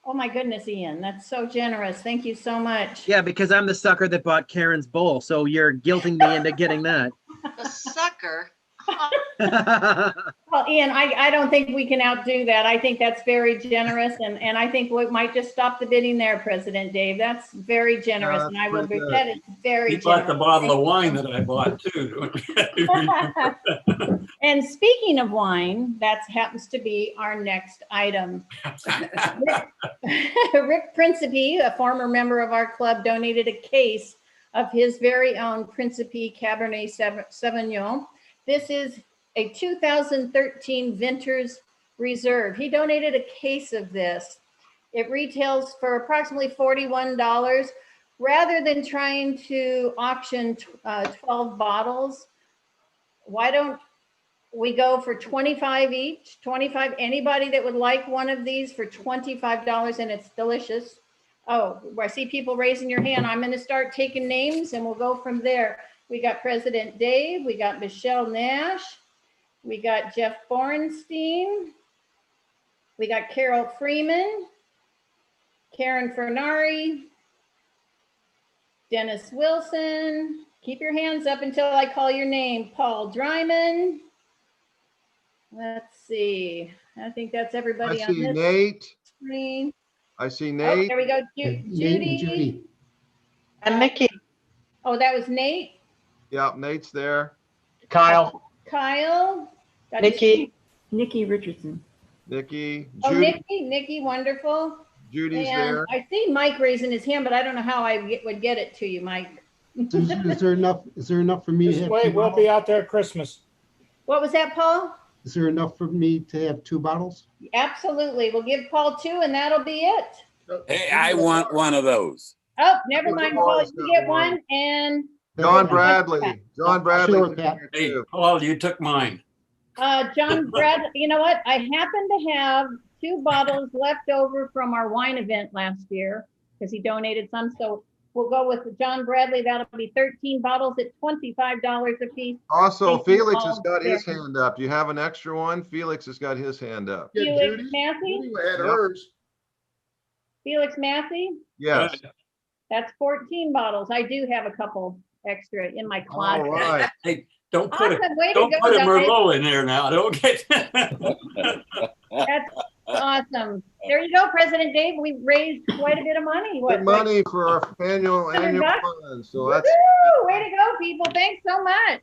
Oh my goodness, Ian, that's so generous. Thank you so much. Yeah, because I'm the sucker that bought Karen's bowl, so you're guilting me into getting that. The sucker. Well, Ian, I don't think we can outdo that. I think that's very generous, and I think we might just stop the bidding there, President Dave. That's very generous, and I will be that is very You generous. bought the bottle of wine that I bought too. And speaking of wine, that happens to be our next item. Rick Principe, a former member of our club, donated a case of his very own Principe Cabernet Sauvignon. This is a 2013 Vinters Reserve. He donated a case of this. It retails for approximately $41. Rather than trying to auction 12 bottles, why don't we go for 25 each? 25, anybody that would like one of these for $25, and it's delicious. Oh, I see people raising your hand. I'm going to start taking names and we'll go from there. We got President Dave, we got Michelle Nash, we got Jeff Borenstein, we got Carol Freeman, Karen Fernari, Dennis Wilson. Keep your hands up until I call your name. Paul Dryman. Let's see. I think that's everybody I on see this Nate. screen. I see Oh, Nate. there we go. Judy. And Mickey. Oh, that was Nate. Yeah, Nate's there. Kyle. Kyle. Got Nikki. Nikki Richardson. Nikki. Oh, Judy. Nikki, wonderful. Judy's And there. I see Mike raising his hand, but I don't know how I would get it to you, Mike. Is there enough for me to Just have wait, two we'll bottles? be out there at Christmas. What was that, Paul? Is there enough for me to have two bottles? Absolutely. We'll give Paul 2 and that'll be it. Hey, I want one of those. Oh, never mind, Paul. You get one and John Bradley. John Bradley. Sure, Pat. Hey, Paul, you took mine. John Brad, you know what? I happen to have 2 bottles left over from our wine event last year because he donated some. So we'll go with John Bradley. That'll be 13 bottles at $25 a piece. Also, Thank you, Felix Paul. has got his There. hand up. You have an extra one? Felix has got his hand up. Felix Massey? had hers. Felix Massey? Yes. That's 14 bottles. I do have a couple extra in my All closet. right. Hey, don't put Awesome. Way to don't go, put a guys. Merlot in there now. Don't get. That's awesome. There you go, President Dave. We raised quite a bit of money. Good What, money for our annual $100? fund. So that's, woo, way to go, people. Thanks so much.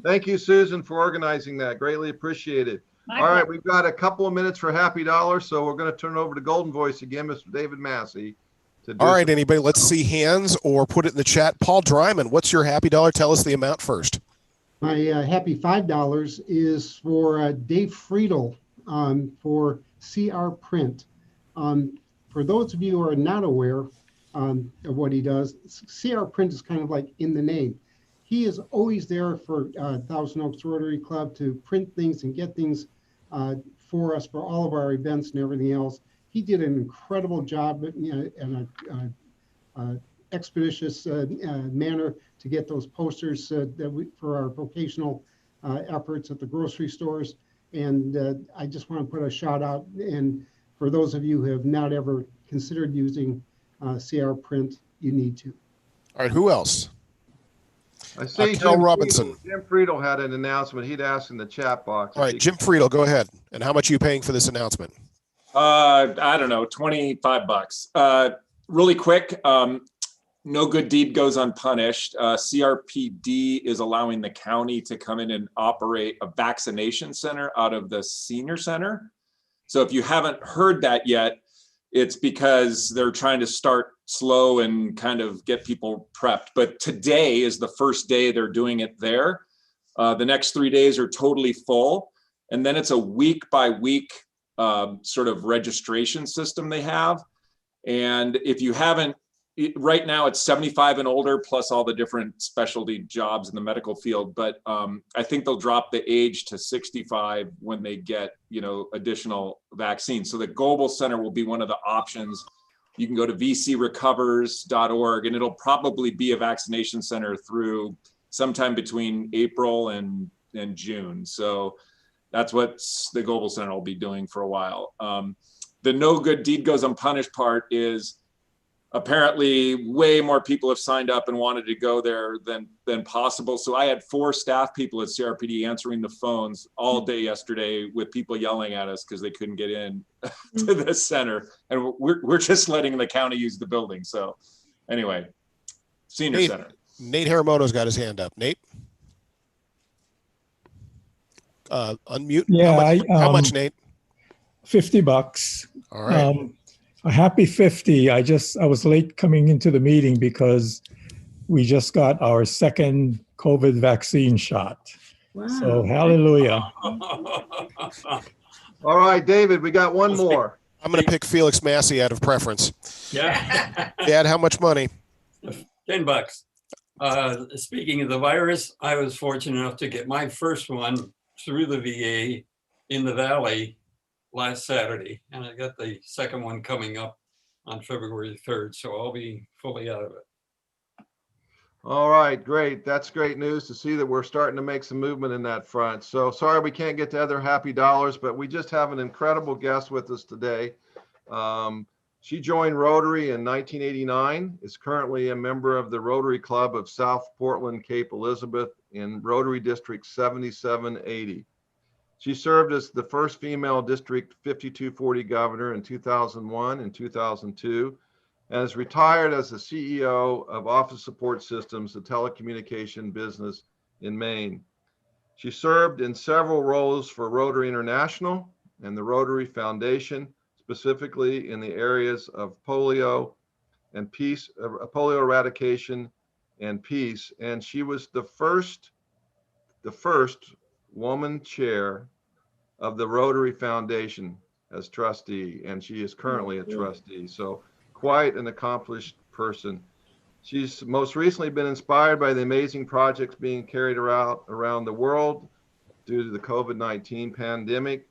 thank you, Susan, for organizing that. Greatly appreciated. My All right, pleasure. we've got a couple of minutes for Happy Dollar, so we're going to turn it over to Golden Voice again, Mr. David Massey. To do All right, some- anybody, let's see hands or put it in the chat. Paul Dryman, what's your happy dollar? Tell us the amount first. My happy $5 is for Dave Friedel for CR Print. For those of you who are not aware of what he does, CR Print is kind of like in the name. He is always there for Thousand Oaks Rotary Club to print things and get things for us for all of our events and everything else. He did an incredible job in a expeditious manner to get those posters for our vocational efforts at the grocery stores. And I just want to put a shout out. And for those of you who have not ever considered using CR Print, you need to. All right, who else? I see Carol Jim Robinson. Jim Friedel had an announcement. He'd asked in the chat box. All right, Jim Friedel, go ahead. And how much are you paying for this announcement? I don't know, 25 bucks. Really quick, no good deed goes unpunished. CRPD is allowing the county to come in and operate a vaccination center out of the senior center. So if you haven't heard that yet, it's because they're trying to start slow and kind of get people prepped. But today is the first day they're doing it there. The next 3 days are totally full. And then it's a week by week sort of registration system they have. And if you haven't, right now it's 75 and older plus all the different specialty jobs in the medical field. But I think they'll drop the age to 65 when they get, additional vaccines. So the Global Center will be one of the options. You can go to vcrecovers.org and it'll probably be a vaccination center through sometime between April and June. So that's what the Global Center will be doing for a while. The no good deed goes unpunished part is apparently way more people have signed up and wanted to go there than possible. So I had 4 staff people at CRPD answering the phones all day yesterday with people yelling at us because they couldn't get in to the center. And we're just letting the county use the building. So anyway, senior center. Nate Haramoto's got his hand up. Nate? Unmute. Yeah. How much, Nate? $50. All right. A happy 50. I was late coming into the meeting because we just got our second COVID vaccine shot. Wow. So hallelujah. All right, David, we got one more. I'm going to pick Felix Massey out of preference. Yeah. Dad, how much money? $10. Speaking of the virus, I was fortunate enough to get my first one through the VA in the Valley last Saturday, and I got the second one coming up on February 3rd, so I'll be fully out of it. All right, great. That's great news to see that we're starting to make some movement in that front. So sorry we can't get to other happy dollars, but we just have an incredible guest with us today. She joined Rotary in 1989, is currently a member of the Rotary Club of South Portland, Cape Elizabeth in Rotary District 7780. She served as the first female District 5240 governor in 2001 and 2002, and is retired as the CEO of Office Support Systems, a telecommunication business in Maine. She served in several roles for Rotary International and the Rotary Foundation, specifically in the areas of polio and peace, polio eradication and peace. And she was the first woman chair of the Rotary Foundation as trustee, and she is currently a trustee. So quite an accomplished person. She's most recently been inspired by the amazing projects being carried around the world due to the COVID-19 pandemic.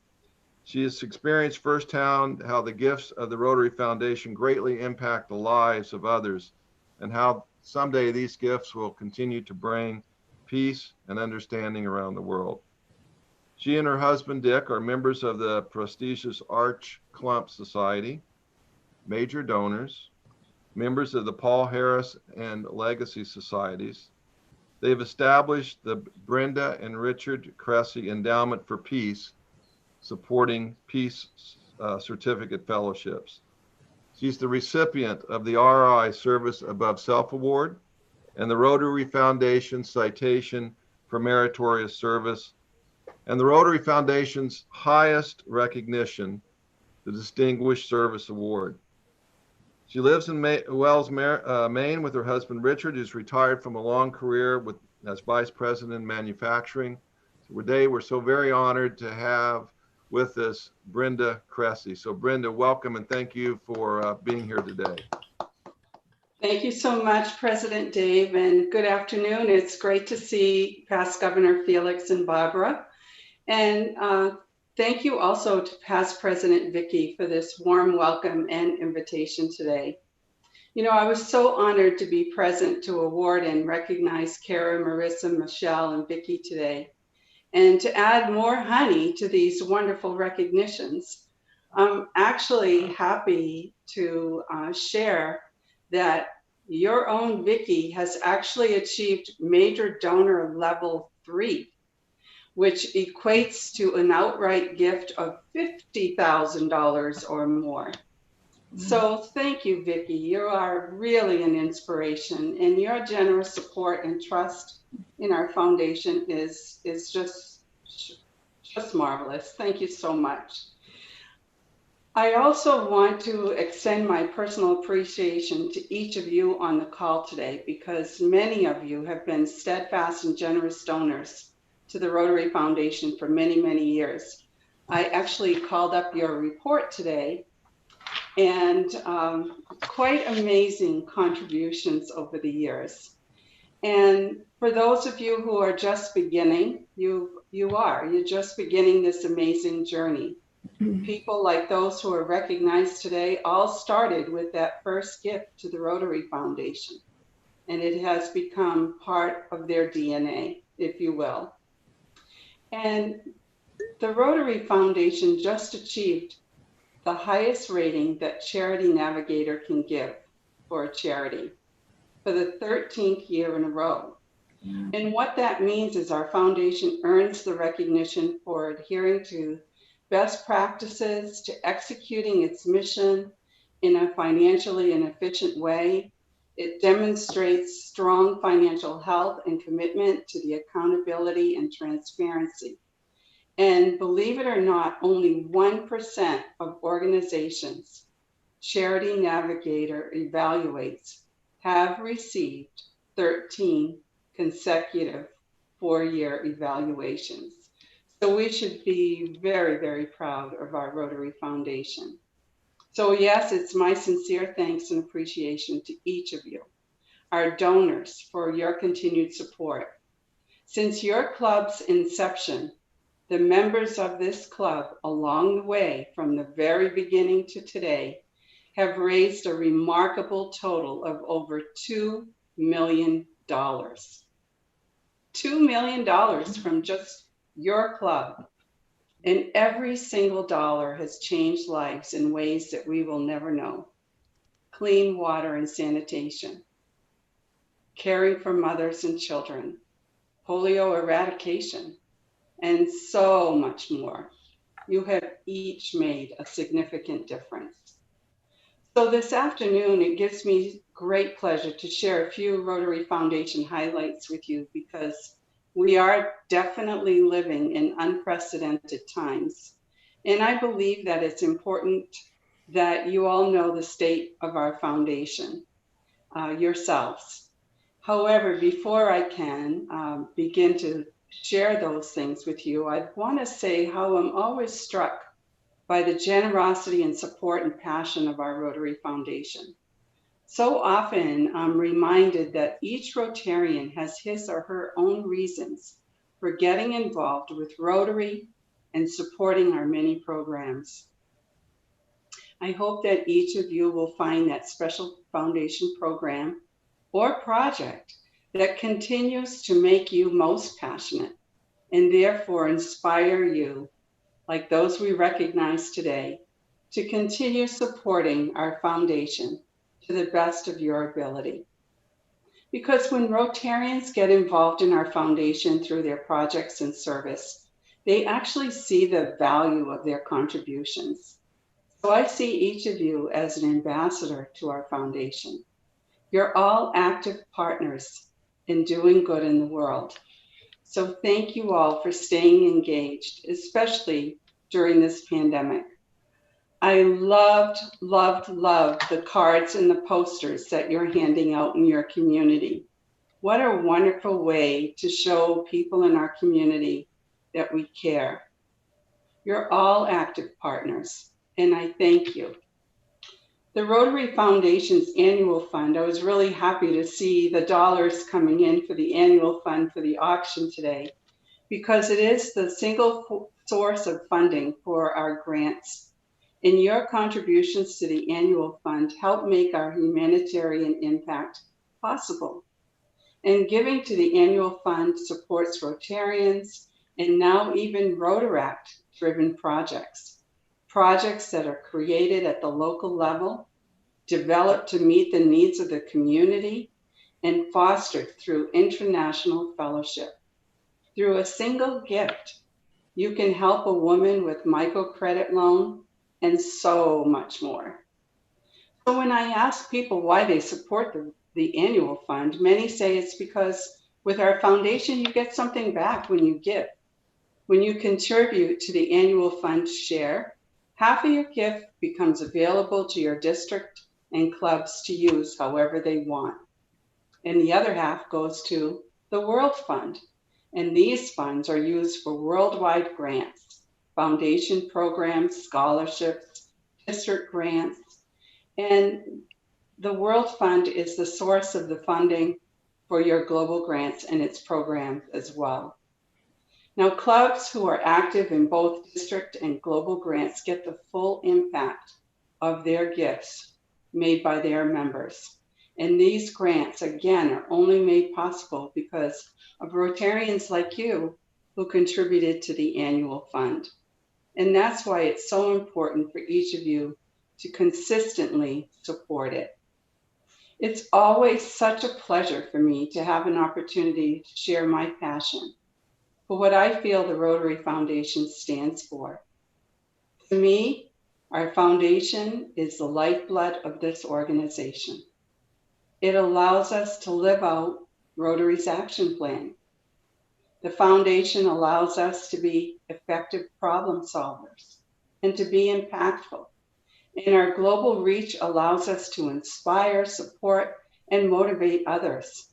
She has experienced firsthand how the gifts of the Rotary Foundation greatly impact the lives of others, and how someday these gifts will continue to bring peace and understanding around the world. She and her husband, Dick, are members of the prestigious Arch Clump Society, major donors, members of the Paul Harris and Legacy Societies, They've established the Brenda and Richard Cressey Endowment for Peace, supporting peace certificate fellowships. She's the recipient of the RI Service Above Self Award and the Rotary Foundation Citation for Meritorious Service, and the Rotary Foundation's highest recognition, the Distinguished Service Award. She lives in Wells, Maine with her husband, Richard, who's retired from a long career as Vice President in Manufacturing. So today, we're so very honored to have with us Brenda Cressey. So Brenda, welcome and thank you for being here today. Thank you so much, President Dave, and good afternoon. It's great to see past Governor Felix and Barbara. And thank you also to past President Vicky for this warm welcome and invitation today. You know, I was so honored to be present to award and recognize Kara, Marissa, Michelle, and Vicky today. And to add more honey to these wonderful recognitions, I'm actually happy to share that your own Vicky has actually achieved major donor level 3, which equates to an outright gift of $50,000 or more. So thank you, Vicky. You are really an inspiration, and your generous support and trust in our foundation is just marvelous. Thank you so much. I also want to extend my personal appreciation to each of you on the call today, because many of you have been steadfast and generous donors to the Rotary Foundation for many, many years. I actually called up your report today, and quite amazing contributions over the years. And for those of you who are just beginning, you're just beginning this amazing journey. People like those who are recognized today all started with that first gift to the Rotary Foundation, and it has become part of their DNA, if you will. And the Rotary Foundation just achieved the highest rating that Charity Navigator can give for a charity for the 13th year in a row. And what that means is our foundation earns the recognition for adhering to best practices, to executing its mission in a financially and efficient way. It demonstrates strong financial health and commitment to the accountability and transparency. And believe it or not, only 1% of organizations Charity Navigator evaluates have received 13 consecutive 4-year evaluations. So we should be very, very proud of our Rotary Foundation. So yes, it's my sincere thanks and appreciation to each of you, our donors, for your continued support. Since your club's inception, the members of this club along the way from the very beginning to today have raised a remarkable total of over $2 million. $2 million from just your club. And every single dollar has changed lives in ways that we will never know. Clean water and sanitation, caring for mothers and children, polio eradication, and so much more. You have each made a significant difference. So this afternoon, it gives me great pleasure to share a few Rotary Foundation highlights with you, because we are definitely living in unprecedented times. And I believe that it's important that you all know the state of our foundation yourselves. However, before I can begin to share those things with you, I want to say how I'm always struck by the generosity and support and passion of our Rotary Foundation. So often I'm reminded that each Rotarian has his or her own reasons for getting involved with Rotary and supporting our many programs. I hope that each of you will find that special foundation program or project that continues to make you most passionate and therefore inspire you, like those we recognize today, to continue supporting our foundation to the best of your ability. Because when Rotarians get involved in our foundation through their projects and service, they actually see the value of their contributions. So I see each of you as an ambassador to our foundation. You're all active partners in doing good in the world. So thank you all for staying engaged, especially during this pandemic. I loved the cards and the posters that you're handing out in your community. What a wonderful way to show people in our community that we care. You're all active partners, and I thank you. The Rotary Foundation's annual fund, I was really happy to see the dollars coming in for the annual fund for the auction today, because it is the single source of funding for our grants. And your contributions to the annual fund help make our humanitarian impact possible. And giving to the annual fund supports Rotarians and now even Rotaract-driven projects that are created at the local level, developed to meet the needs of the community, and fostered through international fellowship. Through a single gift, you can help a woman with microcredit loan and so much more. So when I ask people why they support the annual fund, many say it's because with our foundation, you get something back when you give. When you contribute to the annual fund share, half of your gift becomes available to your district and clubs to use however they want. And the other half goes to the World Fund. And these funds are used for worldwide grants, foundation programs, scholarships, district grants. And the World Fund is the source of the funding for your global grants and its programs as well. Now, clubs who are active in both district and global grants get the full impact of their gifts made by their members. And these grants, again, are only made possible because of Rotarians like you who contributed to the annual fund. And that's why it's so important for each of you to consistently support it. It's always such a pleasure for me to have an opportunity to share my passion for what I feel the Rotary Foundation stands for. To me, our foundation is the lifeblood of this organization. It allows us to live out Rotary's action plan. The foundation allows us to be effective problem solvers and to be impactful. And our global reach allows us to inspire, support, and motivate others.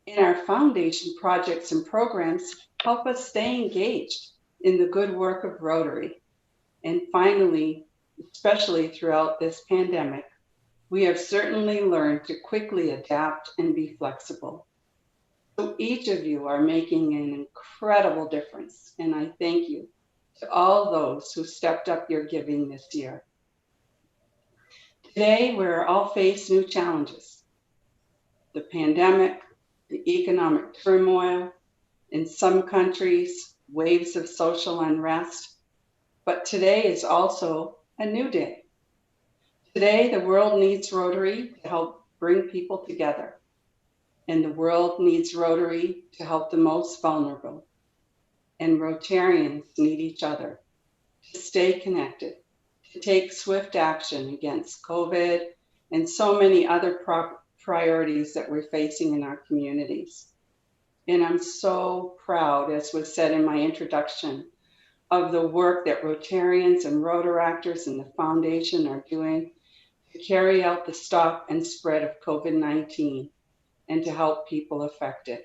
And our foundation projects and programs help us stay engaged in the good work of Rotary. And finally, especially throughout this pandemic, we have certainly learned to quickly adapt and be flexible. So each of you are making an incredible difference, and I thank you to all those who stepped up your giving this year. Today, we're all faced new challenges. The pandemic, the economic turmoil, in some countries, waves of social unrest. But today is also a new day. Today, the world needs Rotary to help bring people together. And the world needs Rotary to help the most vulnerable. And Rotarians need each other to stay connected, to take swift action against COVID and so many other priorities that we're facing in our communities. And I'm so proud, as was said in my introduction, of the work that Rotarians and Rotaractors and the foundation are doing to carry out the stop and spread of COVID-19 and to help people affected.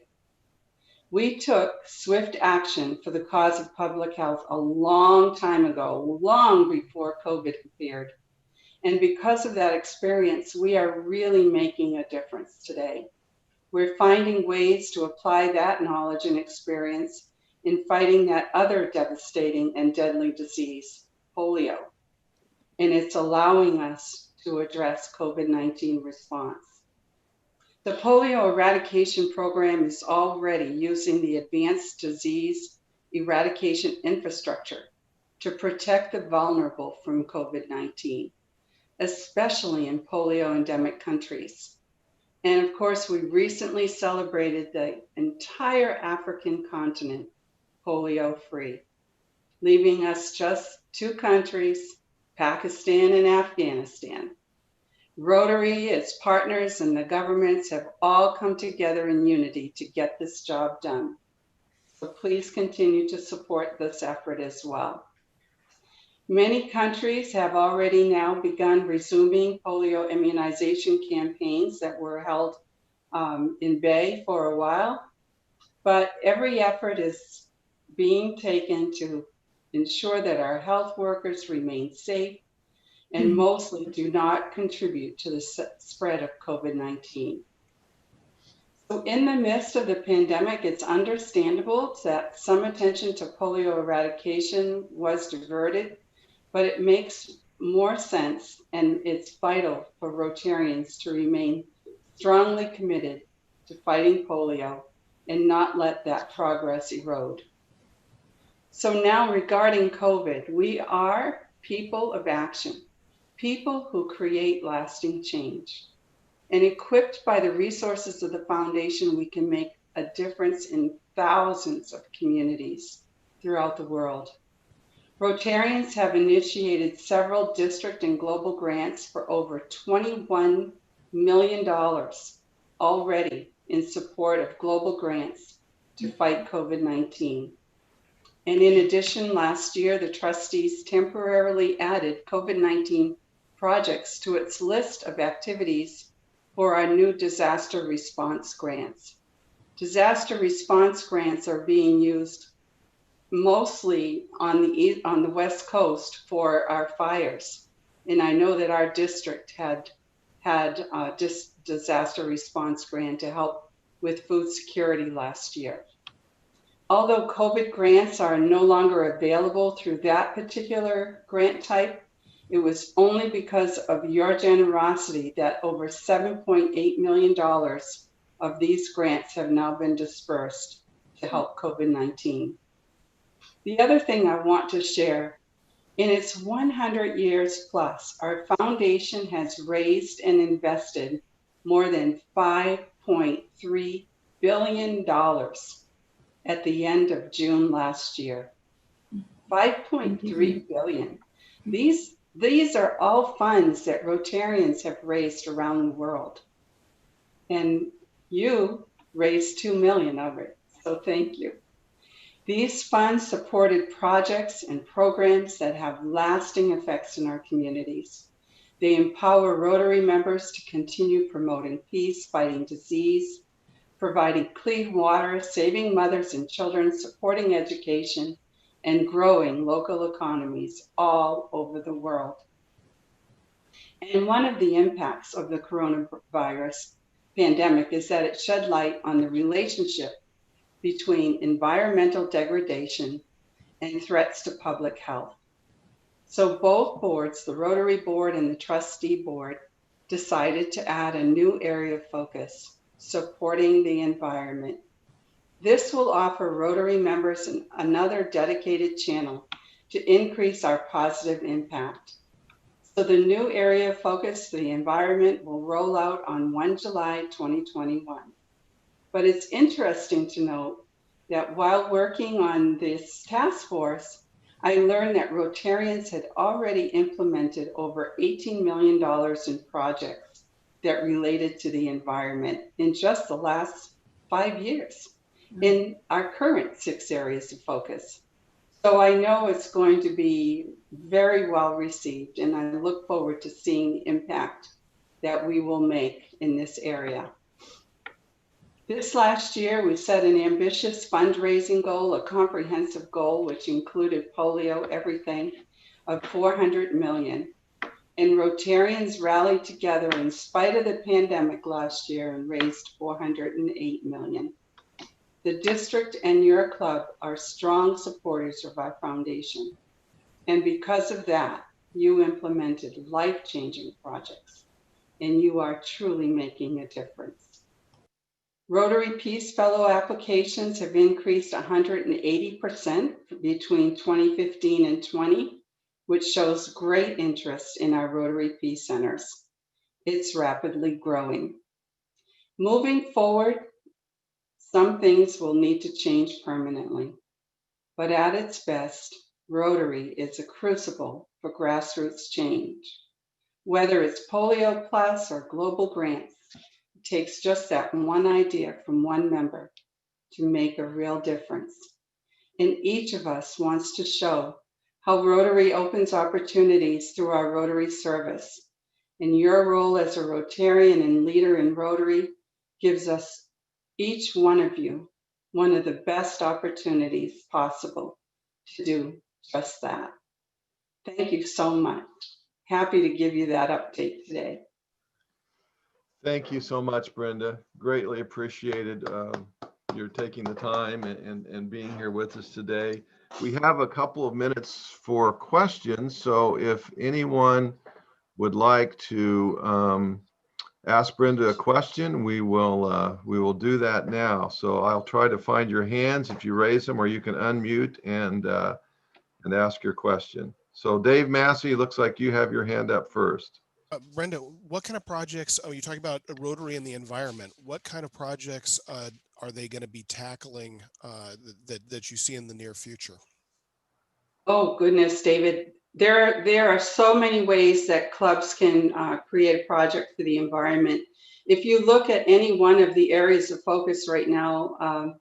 We took swift action for the cause of public health a long time ago, long before COVID appeared. And because of that experience, we are really making a difference today. We're finding ways to apply that knowledge and experience in fighting that other devastating and deadly disease, polio. And it's allowing us to address COVID-19 response. The polio eradication program is already using the advanced disease eradication infrastructure to protect the vulnerable from COVID-19, especially in polio endemic countries. And of course, we recently celebrated the entire African continent polio-free, leaving us just 2 countries, Pakistan and Afghanistan. Rotary, its partners, and the governments have all come together in unity to get this job done. So please continue to support this effort as well. Many countries have already now begun resuming polio immunization campaigns that were held in bay for a while, but every effort is being taken to ensure that our health workers remain safe and mostly do not contribute to the spread of COVID-19. So in the midst of the pandemic, it's understandable that some attention to polio eradication was diverted, but it makes more sense, and it's vital for Rotarians to remain strongly committed to fighting polio and not let that progress erode. So now regarding COVID, we are people of action, people who create lasting change. And equipped by the resources of the foundation, we can make a difference in thousands of communities throughout the world. Rotarians have initiated several district and global grants for over $21 million already in support of global grants to fight COVID-19. And in addition, last year, the trustees temporarily added COVID-19 projects to its list of activities for our new disaster response grants. Disaster response grants are being used mostly on the West Coast for our fires. And I know that our district had a disaster response grant to help with food security last year. Although COVID grants are no longer available through that particular grant type, it was only because of your generosity that over $7.8 million of these grants have now been dispersed to help COVID-19. The other thing I want to share, in its 100 years plus, our foundation has raised and invested more than $5.3 billion at the end of June last year. 5.3 billion. These are all funds that Rotarians have raised around the world. And you raised 2 million of it, so thank you. These funds supported projects and programs that have lasting effects in our communities. They empower Rotary members to continue promoting peace, fighting disease, providing clean water, saving mothers and children, supporting education, and growing local economies all over the world. And one of the impacts of the coronavirus pandemic is that it shed light on the relationship between environmental degradation and threats to public health. So both boards, the Rotary Board and the Trustee Board, decided to add a new area of focus, supporting the environment. This will offer Rotary members another dedicated channel to increase our positive impact. So the new area of focus, the environment, will roll out on 1 July 2021. But it's interesting to note that while working on this task force, I learned that Rotarians had already implemented over $18 million in projects that related to the environment in just the last 5 years in our current 6 areas of focus. So I know it's going to be very well received, and I look forward to seeing the impact that we will make in this area. This last year, we set an ambitious fundraising goal, a comprehensive goal, which included polio everything, of $400 million. And Rotarians rallied together in spite of the pandemic last year and raised $408 million. The district and your club are strong supporters of our foundation. And because of that, you implemented life-changing projects, and you are truly making a difference. Rotary Peace Fellow applications have increased 180% between 2015 and 20, which shows great interest in our Rotary Peace Centers. It's rapidly growing. Moving forward, some things will need to change permanently, but at its best, Rotary is a crucible for grassroots change. Whether it's Polio Plus or global grants, it takes just that one idea from one member to make a real difference. And each of us wants to show how Rotary opens opportunities through our Rotary service. And your role as a Rotarian and leader in Rotary gives us, each one of you, one of the best opportunities possible to do just that. Thank you so much. Happy to give you that update today. Thank you so much, Brenda. Greatly appreciated your taking the time and being here with us today. We have a couple of minutes for questions. So if anyone would like to ask Brenda a question, we will do that now. So I'll try to find your hands if you raise them, or you can unmute and ask your question. So Dave Massey, looks like you have your hand up first. Brenda, what kind of projects, you talking about Rotary and the environment, what kind of projects are they going to be tackling that you see in the near future? Oh goodness, David. There are so many ways that clubs can create a project for the environment. If you look at any one of the areas of focus right now,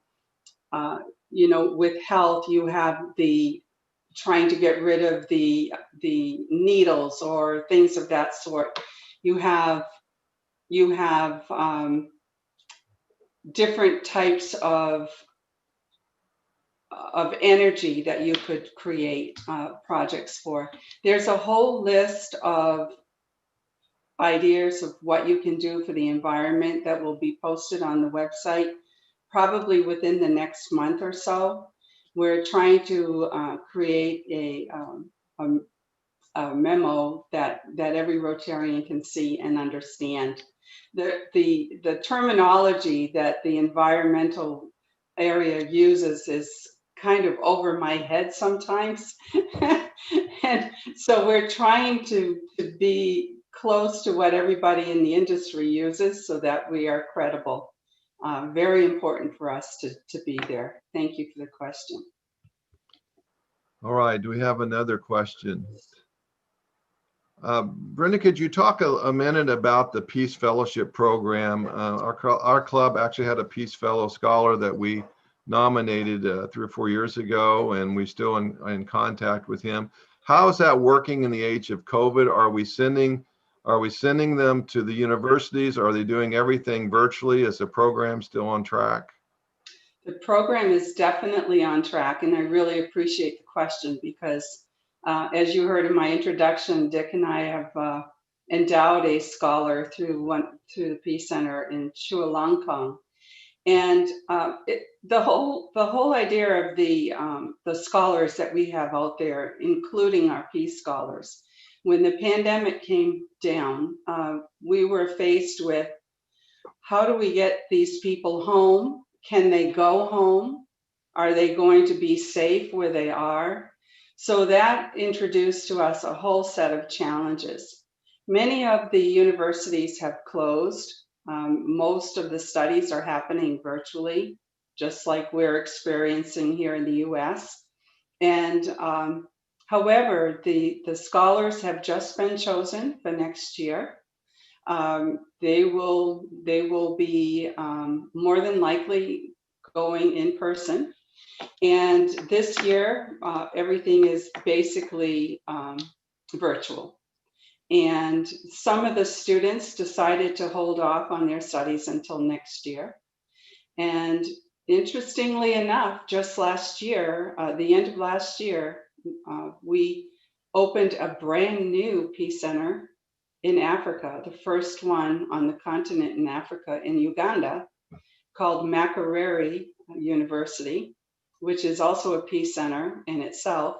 with health, you have the trying to get rid of the needles or things of that sort. You have different types of energy that you could create projects for. There's a whole list of ideas of what you can do for the environment that will be posted on the website probably within the next month or so. We're trying to create a memo that every Rotarian can see and understand. The terminology that the environmental area uses is kind of over my head sometimes. And so we're trying to be close to what everybody in the industry uses so that we are credible. Very important for us to be there. Thank you for the question. All right, do we have another question? Brenda, could you talk a minute about the Peace Fellowship program? Our club actually had a Peace Fellow scholar that we nominated 3 or 4 years ago, and we're still in contact with him. How is that working in the age of COVID? Are we sending them to the universities? Are they doing everything virtually? Is the program still on track? The program is definitely on track, and I really appreciate the question because as you heard in my introduction, Dick and I have endowed a scholar through the Peace Center in Chulalongkorn. And the whole idea of the scholars that we have out there, including our Peace Scholars, when the pandemic came down, we were faced with how do we get these people home? Can they go home? Are they going to be safe where they are? So that introduced to us a whole set of challenges. Many of the universities have closed. Most of the studies are happening virtually, just like we're experiencing here in the US. And however, the scholars have just been chosen for next year. They will be more than likely going in person. And this year, everything is basically virtual. And some of the students decided to hold off on their studies until next year. And interestingly enough, just last year, the end of last year, we opened a brand new Peace Center in Africa, the first one on the continent in Africa, in Uganda, called Makerere University, which is also a Peace Center in itself.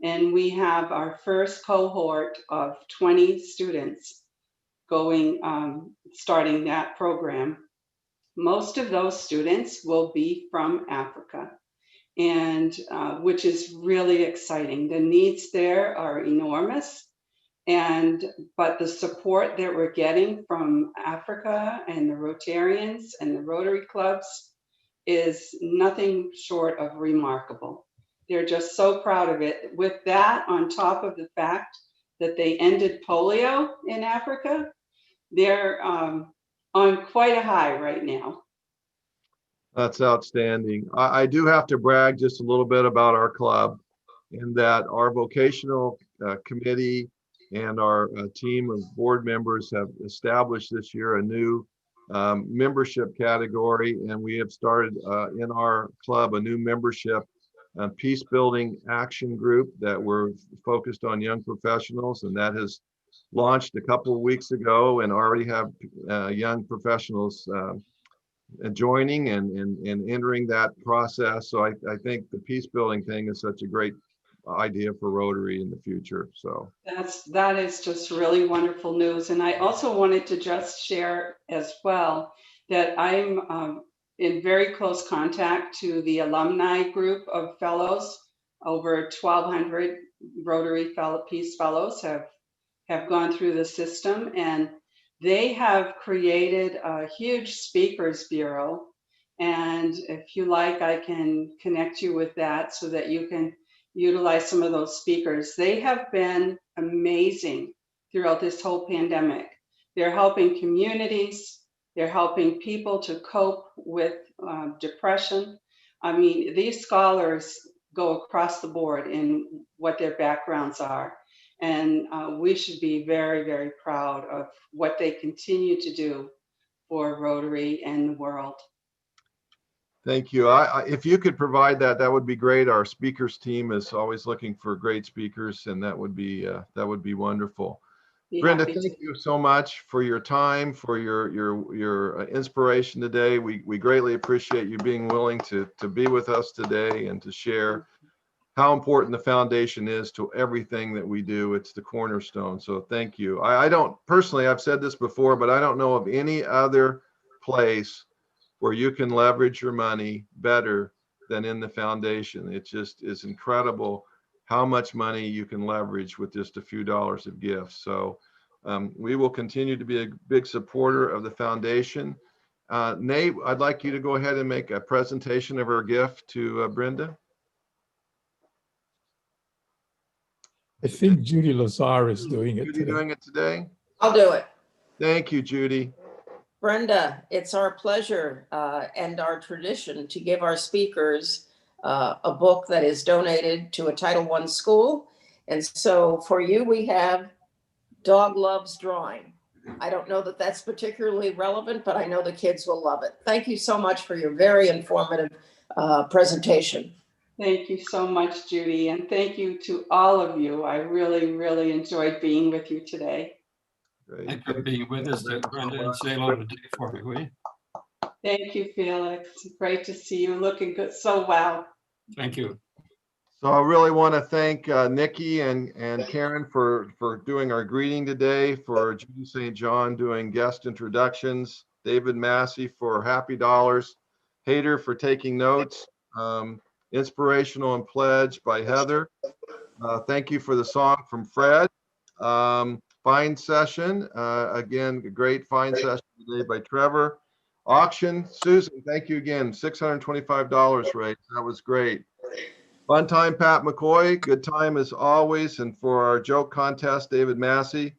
And we have our first cohort of 20 students going, starting that program. Most of those students will be from Africa, and which is really exciting. The needs there are enormous. But the support that we're getting from Africa and the Rotarians and the Rotary clubs is nothing short of remarkable. They're just so proud of it. With that, on top of the fact that they ended polio in Africa, they're on quite a high right now. That's outstanding. I do have to brag just a little bit about our club, in that our vocational committee and our team of board members have established this year a new membership category, and we have started in our club a new membership peace building action group that we're focused on young professionals, and that has launched a couple of weeks ago and already have young professionals joining and entering that process. So I think the peace building thing is such a great idea for Rotary in the future. So That is just really wonderful news. And I also wanted to just share as well that I'm in very close contact to the alumni group of fellows. Over 1,200 Rotary Peace Fellows have gone through the system, and they have created a huge speakers bureau. And if you like, I can connect you with that so that you can utilize some of those speakers. They have been amazing throughout this whole pandemic. They're helping communities. They're helping people to cope with depression. I mean, these scholars go across the board in what their backgrounds are. And we should be very, very proud of what they continue to do for Rotary and the world. thank you. If you could provide that, that would be great. Our speakers team is always looking for great speakers, and that would be wonderful. Brenda, thank you so much for your time, for your inspiration today. We greatly appreciate you being willing to be with us today and to share how important the foundation is to everything that we do. It's the cornerstone. So thank you. I don't personally, I've said this before, but I don't know of any other place where you can leverage your money better than in the foundation. It just is incredible how much money you can leverage with just a few dollars of gifts. So we will continue to be a big supporter of the foundation. Nate, I'd like you to go ahead and make a presentation of our gift to Brenda. I think Judy Lazar is doing it Judy today. doing it today? I'll do it. Thank you, Judy. Brenda, it's our pleasure and our tradition to give our speakers a book that is donated to a Title I school. And so for you, we have Dog Loves Drawing. I don't know that that's particularly relevant, but I know the kids will love it. Thank you so much for your very informative presentation. Thank you so much, Judy. And thank you to all of you. I really, really enjoyed being with you today. Thank you for being with us, Brenda, and say hello to Dick for me, will you? Thank you, Felix. Great to see you looking good. So well. Thank you. So I really want to thank Nikki and Karen for doing our greeting today, for Judy St. John doing guest introductions, David Massey for Happy Dollars, Hader for taking notes, Inspirational and Pledge by Heather. Thank you for the song from Fred. Fine session. Again, a great fine session today by Trevor. Auction, Susan, thank you again. $625 raised. That was great. Fun time, Pat McCoy. Good time as always. And for our joke contest, David Massey.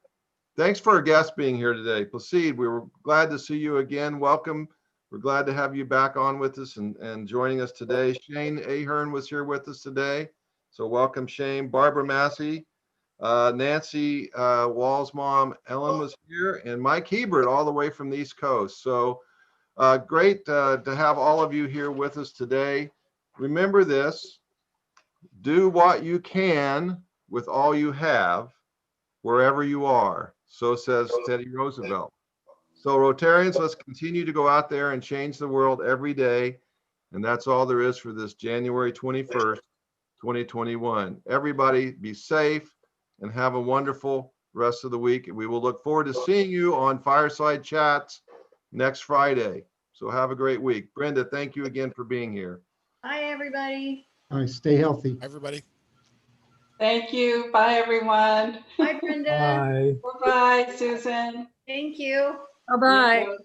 Thanks for our guests being here today. Placide, we were glad to see you again. Welcome. We're glad to have you back on with us and joining us today. Shane Ahern was here with us today. So welcome, Shane. Barbara Massey, Nancy Wall's mom, Ellen was here, and Mike Hebert all the way from the East Coast. So great to have all of you here with us today. Remember this, do what you can with all you have, wherever you are. So says Teddy Roosevelt. So Rotarians, let's continue to go out there and change the world every day. And that's all there is for this January 21st, 2021. Everybody be safe and have a wonderful rest of the week. We will look forward to seeing you on Fireside Chats next Friday. So have a great week. Brenda, thank you again for being here. Hi, everybody. All right, stay healthy. Everybody. Thank you. Bye, everyone. Bye, Brenda. Bye. Bye-bye, Susan. Thank you. Bye-bye.